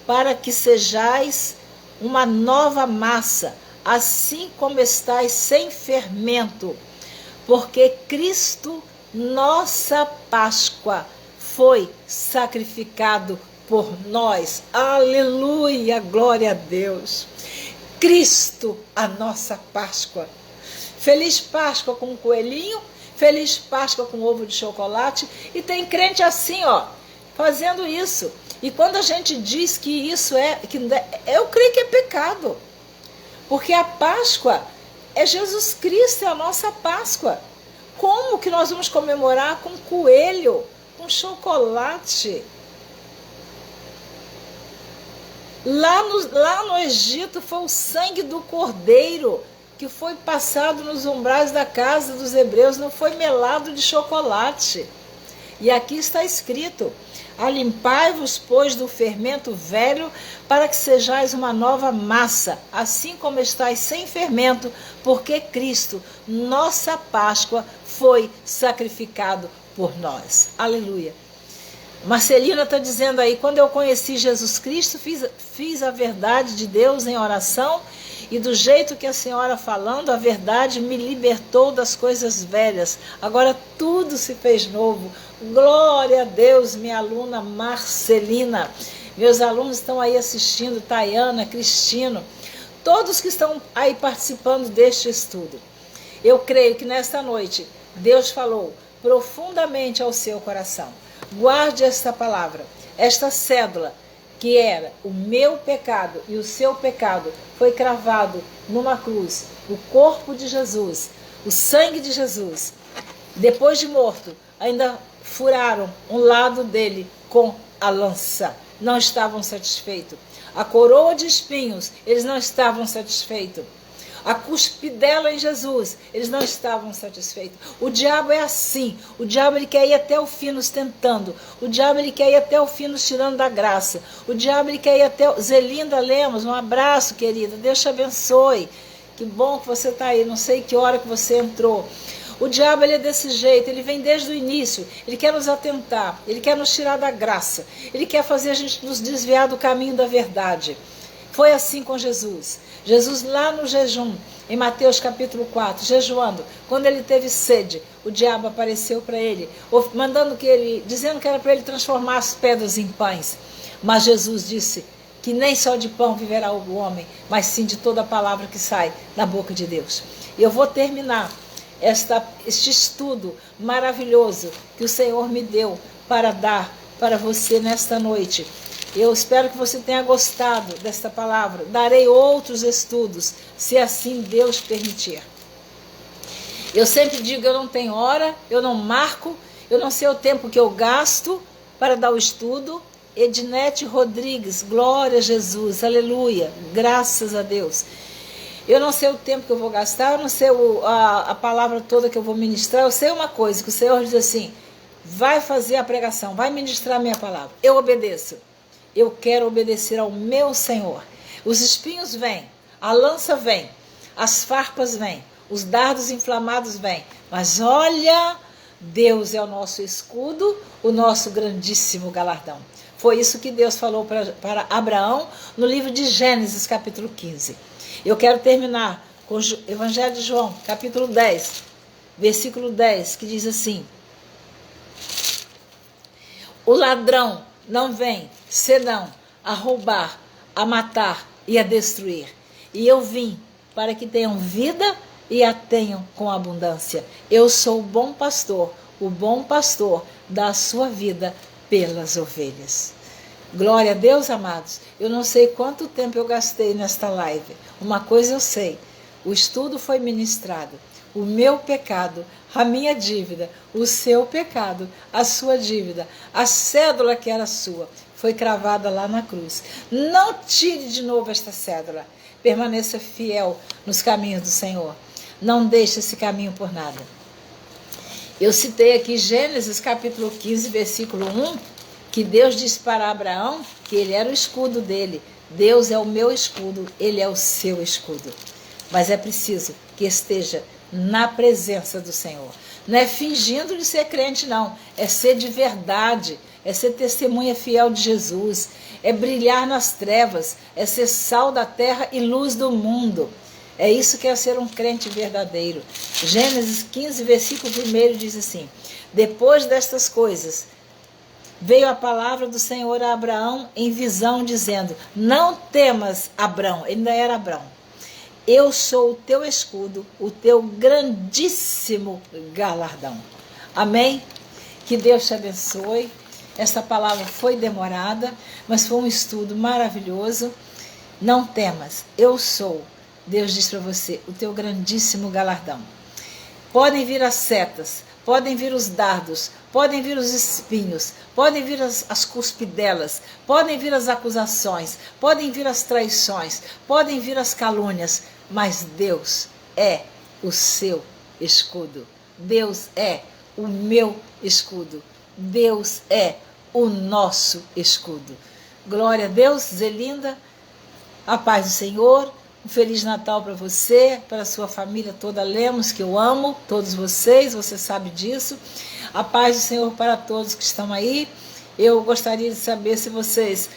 para que sejais uma nova massa, assim como estáis sem fermento, porque Cristo, nossa Páscoa, foi sacrificado por nós. Aleluia, glória a Deus. Cristo, a nossa Páscoa. Feliz Páscoa com coelhinho, feliz Páscoa com ovo de chocolate. E tem crente assim, ó, fazendo isso. E quando a gente diz que isso eu creio que é pecado. Porque a Páscoa é Jesus Cristo, é a nossa Páscoa. Como que nós vamos comemorar com coelho, com chocolate? Lá no Egito foi o sangue do cordeiro que foi passado nos umbrais da casa dos hebreus, não foi melado de chocolate. E aqui está escrito: alimpai-vos, pois, do fermento velho, para que sejais uma nova massa, assim como estáis sem fermento, porque Cristo, nossa Páscoa, foi sacrificado por nós. Aleluia. Marcelina está dizendo aí: quando eu conheci Jesus Cristo, fiz a verdade de Deus em oração, e do jeito que a senhora falando, a verdade me libertou das coisas velhas. Agora tudo se fez novo. Glória a Deus, minha aluna Marcelina. Meus alunos estão aí assistindo, Tayana, Cristino, todos que estão aí participando deste estudo. Eu creio que nesta noite Deus falou profundamente ao seu coração. Guarde esta palavra, esta cédula, que era o meu pecado e o seu pecado, foi cravado numa cruz. O corpo de Jesus, o sangue de Jesus, depois de morto, ainda furaram um lado dele com a lança. Não estavam satisfeitos. A coroa de espinhos, eles não estavam satisfeitos. A cuspidela em Jesus, eles não estavam satisfeitos. O diabo é assim. O diabo ele quer ir até o fim nos tentando. O diabo ele quer ir até o fim nos tirando da graça. O diabo ele quer ir até... Zelinda Lemos, um abraço, querida. Deus te abençoe. Que bom que você está aí. Não sei que hora que você entrou. O diabo ele é desse jeito, ele vem desde o início, ele quer nos atentar, ele quer nos tirar da graça, ele quer fazer a gente nos desviar do caminho da verdade. Foi assim com Jesus. Jesus lá no jejum, em Mateus capítulo 4, jejuando, quando ele teve sede, o diabo apareceu para ele, dizendo que era para ele transformar as pedras em pães. Mas Jesus disse que nem só de pão viverá o homem, mas sim de toda a palavra que sai da boca de Deus. E eu vou terminar este estudo maravilhoso que o Senhor me deu para dar para você nesta noite. Eu espero que você tenha gostado desta palavra. Darei outros estudos, se assim Deus permitir. Eu sempre digo, eu não tenho hora, eu não marco, eu não sei o tempo que eu gasto para dar o estudo. Ednete Rodrigues, glória a Jesus, aleluia, graças a Deus. Eu não sei o tempo que eu vou gastar, eu não sei a palavra toda que eu vou ministrar. Eu sei uma coisa, que o Senhor diz assim, vai fazer a pregação, vai ministrar a minha palavra. Eu obedeço. Eu quero obedecer ao meu Senhor. Os espinhos vêm, a lança vem, as farpas vêm, os dardos inflamados vêm. Mas olha, Deus é o nosso escudo, o nosso grandíssimo galardão. Foi isso que Deus falou para Abraão no livro de Gênesis, capítulo 15. Eu quero terminar com o Evangelho de João, capítulo 10, versículo 10, que diz assim: o ladrão não vem senão a roubar, a matar e a destruir. E eu vim para que tenham vida e a tenham com abundância. Eu sou o bom pastor dá a sua vida pelas ovelhas. Glória a Deus, amados. Eu não sei quanto tempo eu gastei nesta live. Uma coisa eu sei, o estudo foi ministrado. O meu pecado, a minha dívida, o seu pecado, a sua dívida, a cédula que era sua, foi cravada lá na cruz. Não tire de novo esta cédula. Permaneça fiel nos caminhos do Senhor. Não deixe esse caminho por nada. Eu citei aqui Gênesis capítulo 15, versículo 1, que Deus disse para Abraão que ele era o escudo dele. Deus é o meu escudo, ele é o seu escudo. Mas é preciso que esteja na presença do Senhor. Não é fingindo de ser crente, não. É ser de verdade, é ser testemunha fiel de Jesus, é brilhar nas trevas, é ser sal da terra e luz do mundo. É isso que é ser um crente verdadeiro. Gênesis 15, versículo 1 diz assim: depois destas coisas, veio a palavra do Senhor a Abraão em visão, dizendo: não temas, Abrão, ele ainda era Abrão, eu sou o teu escudo, o teu grandíssimo galardão. Amém? Que Deus te abençoe. Essa palavra foi demorada, mas foi um estudo maravilhoso. Não temas, eu sou, Deus diz para você, o teu grandíssimo galardão. Podem vir as setas, podem vir os dardos, podem vir os espinhos, podem vir as cuspidelas, podem vir as acusações, podem vir as traições, podem vir as calúnias, mas Deus é o seu escudo. Deus é o meu escudo. Deus é o nosso escudo. Glória a Deus, Zelinda, a paz do Senhor. Um Feliz Natal para você, para a sua família toda Lemos, que eu amo, todos vocês, você sabe disso. A paz do Senhor para todos que estão aí. Eu gostaria de saber se vocês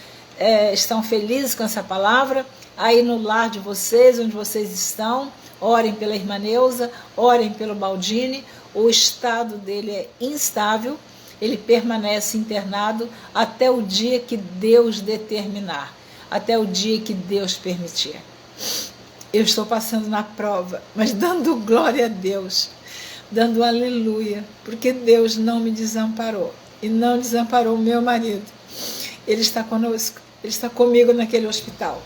estão felizes com essa palavra, aí no lar de vocês, onde vocês estão. Orem pela irmã Neuza, orem pelo Baldini. O estado dele é instável, ele permanece internado até o dia que Deus determinar, até o dia que Deus permitir. Eu estou passando na prova, mas dando glória a Deus, dando aleluia, porque Deus não me desamparou e não desamparou o meu marido. Ele está conosco, Ele está comigo naquele hospital.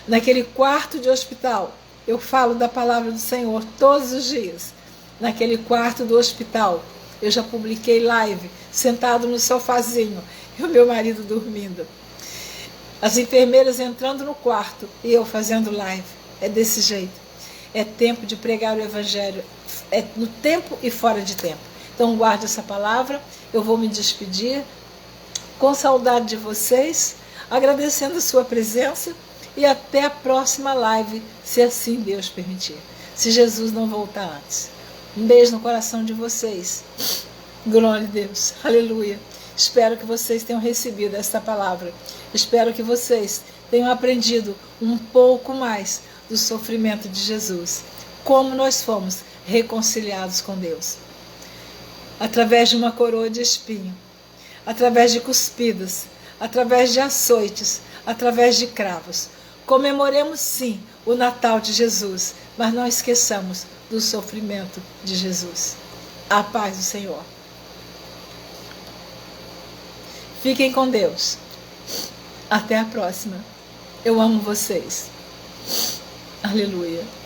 Naquele quarto de hospital, eu falo da palavra do Senhor todos os dias. Naquele quarto do hospital, eu já publiquei live, sentado no sofazinho, e o meu marido dormindo. As enfermeiras entrando no quarto e eu fazendo live. É desse jeito. É tempo de pregar o Evangelho. É no tempo e fora de tempo. Então guarde essa palavra. Eu vou me despedir com saudade de vocês, agradecendo a sua presença e até a próxima live, se assim Deus permitir. Se Jesus não voltar antes. Um beijo no coração de vocês. Glória a Deus. Aleluia. Espero que vocês tenham recebido esta palavra. Espero que vocês tenham aprendido um pouco mais do sofrimento de Jesus. Como nós fomos reconciliados com Deus. Através de uma coroa de espinho. Através de cuspidas. Através de açoites. Através de cravos. Comemoremos sim o Natal de Jesus, mas não esqueçamos do sofrimento de Jesus. A paz do Senhor. Fiquem com Deus. Até a próxima. Eu amo vocês. Aleluia.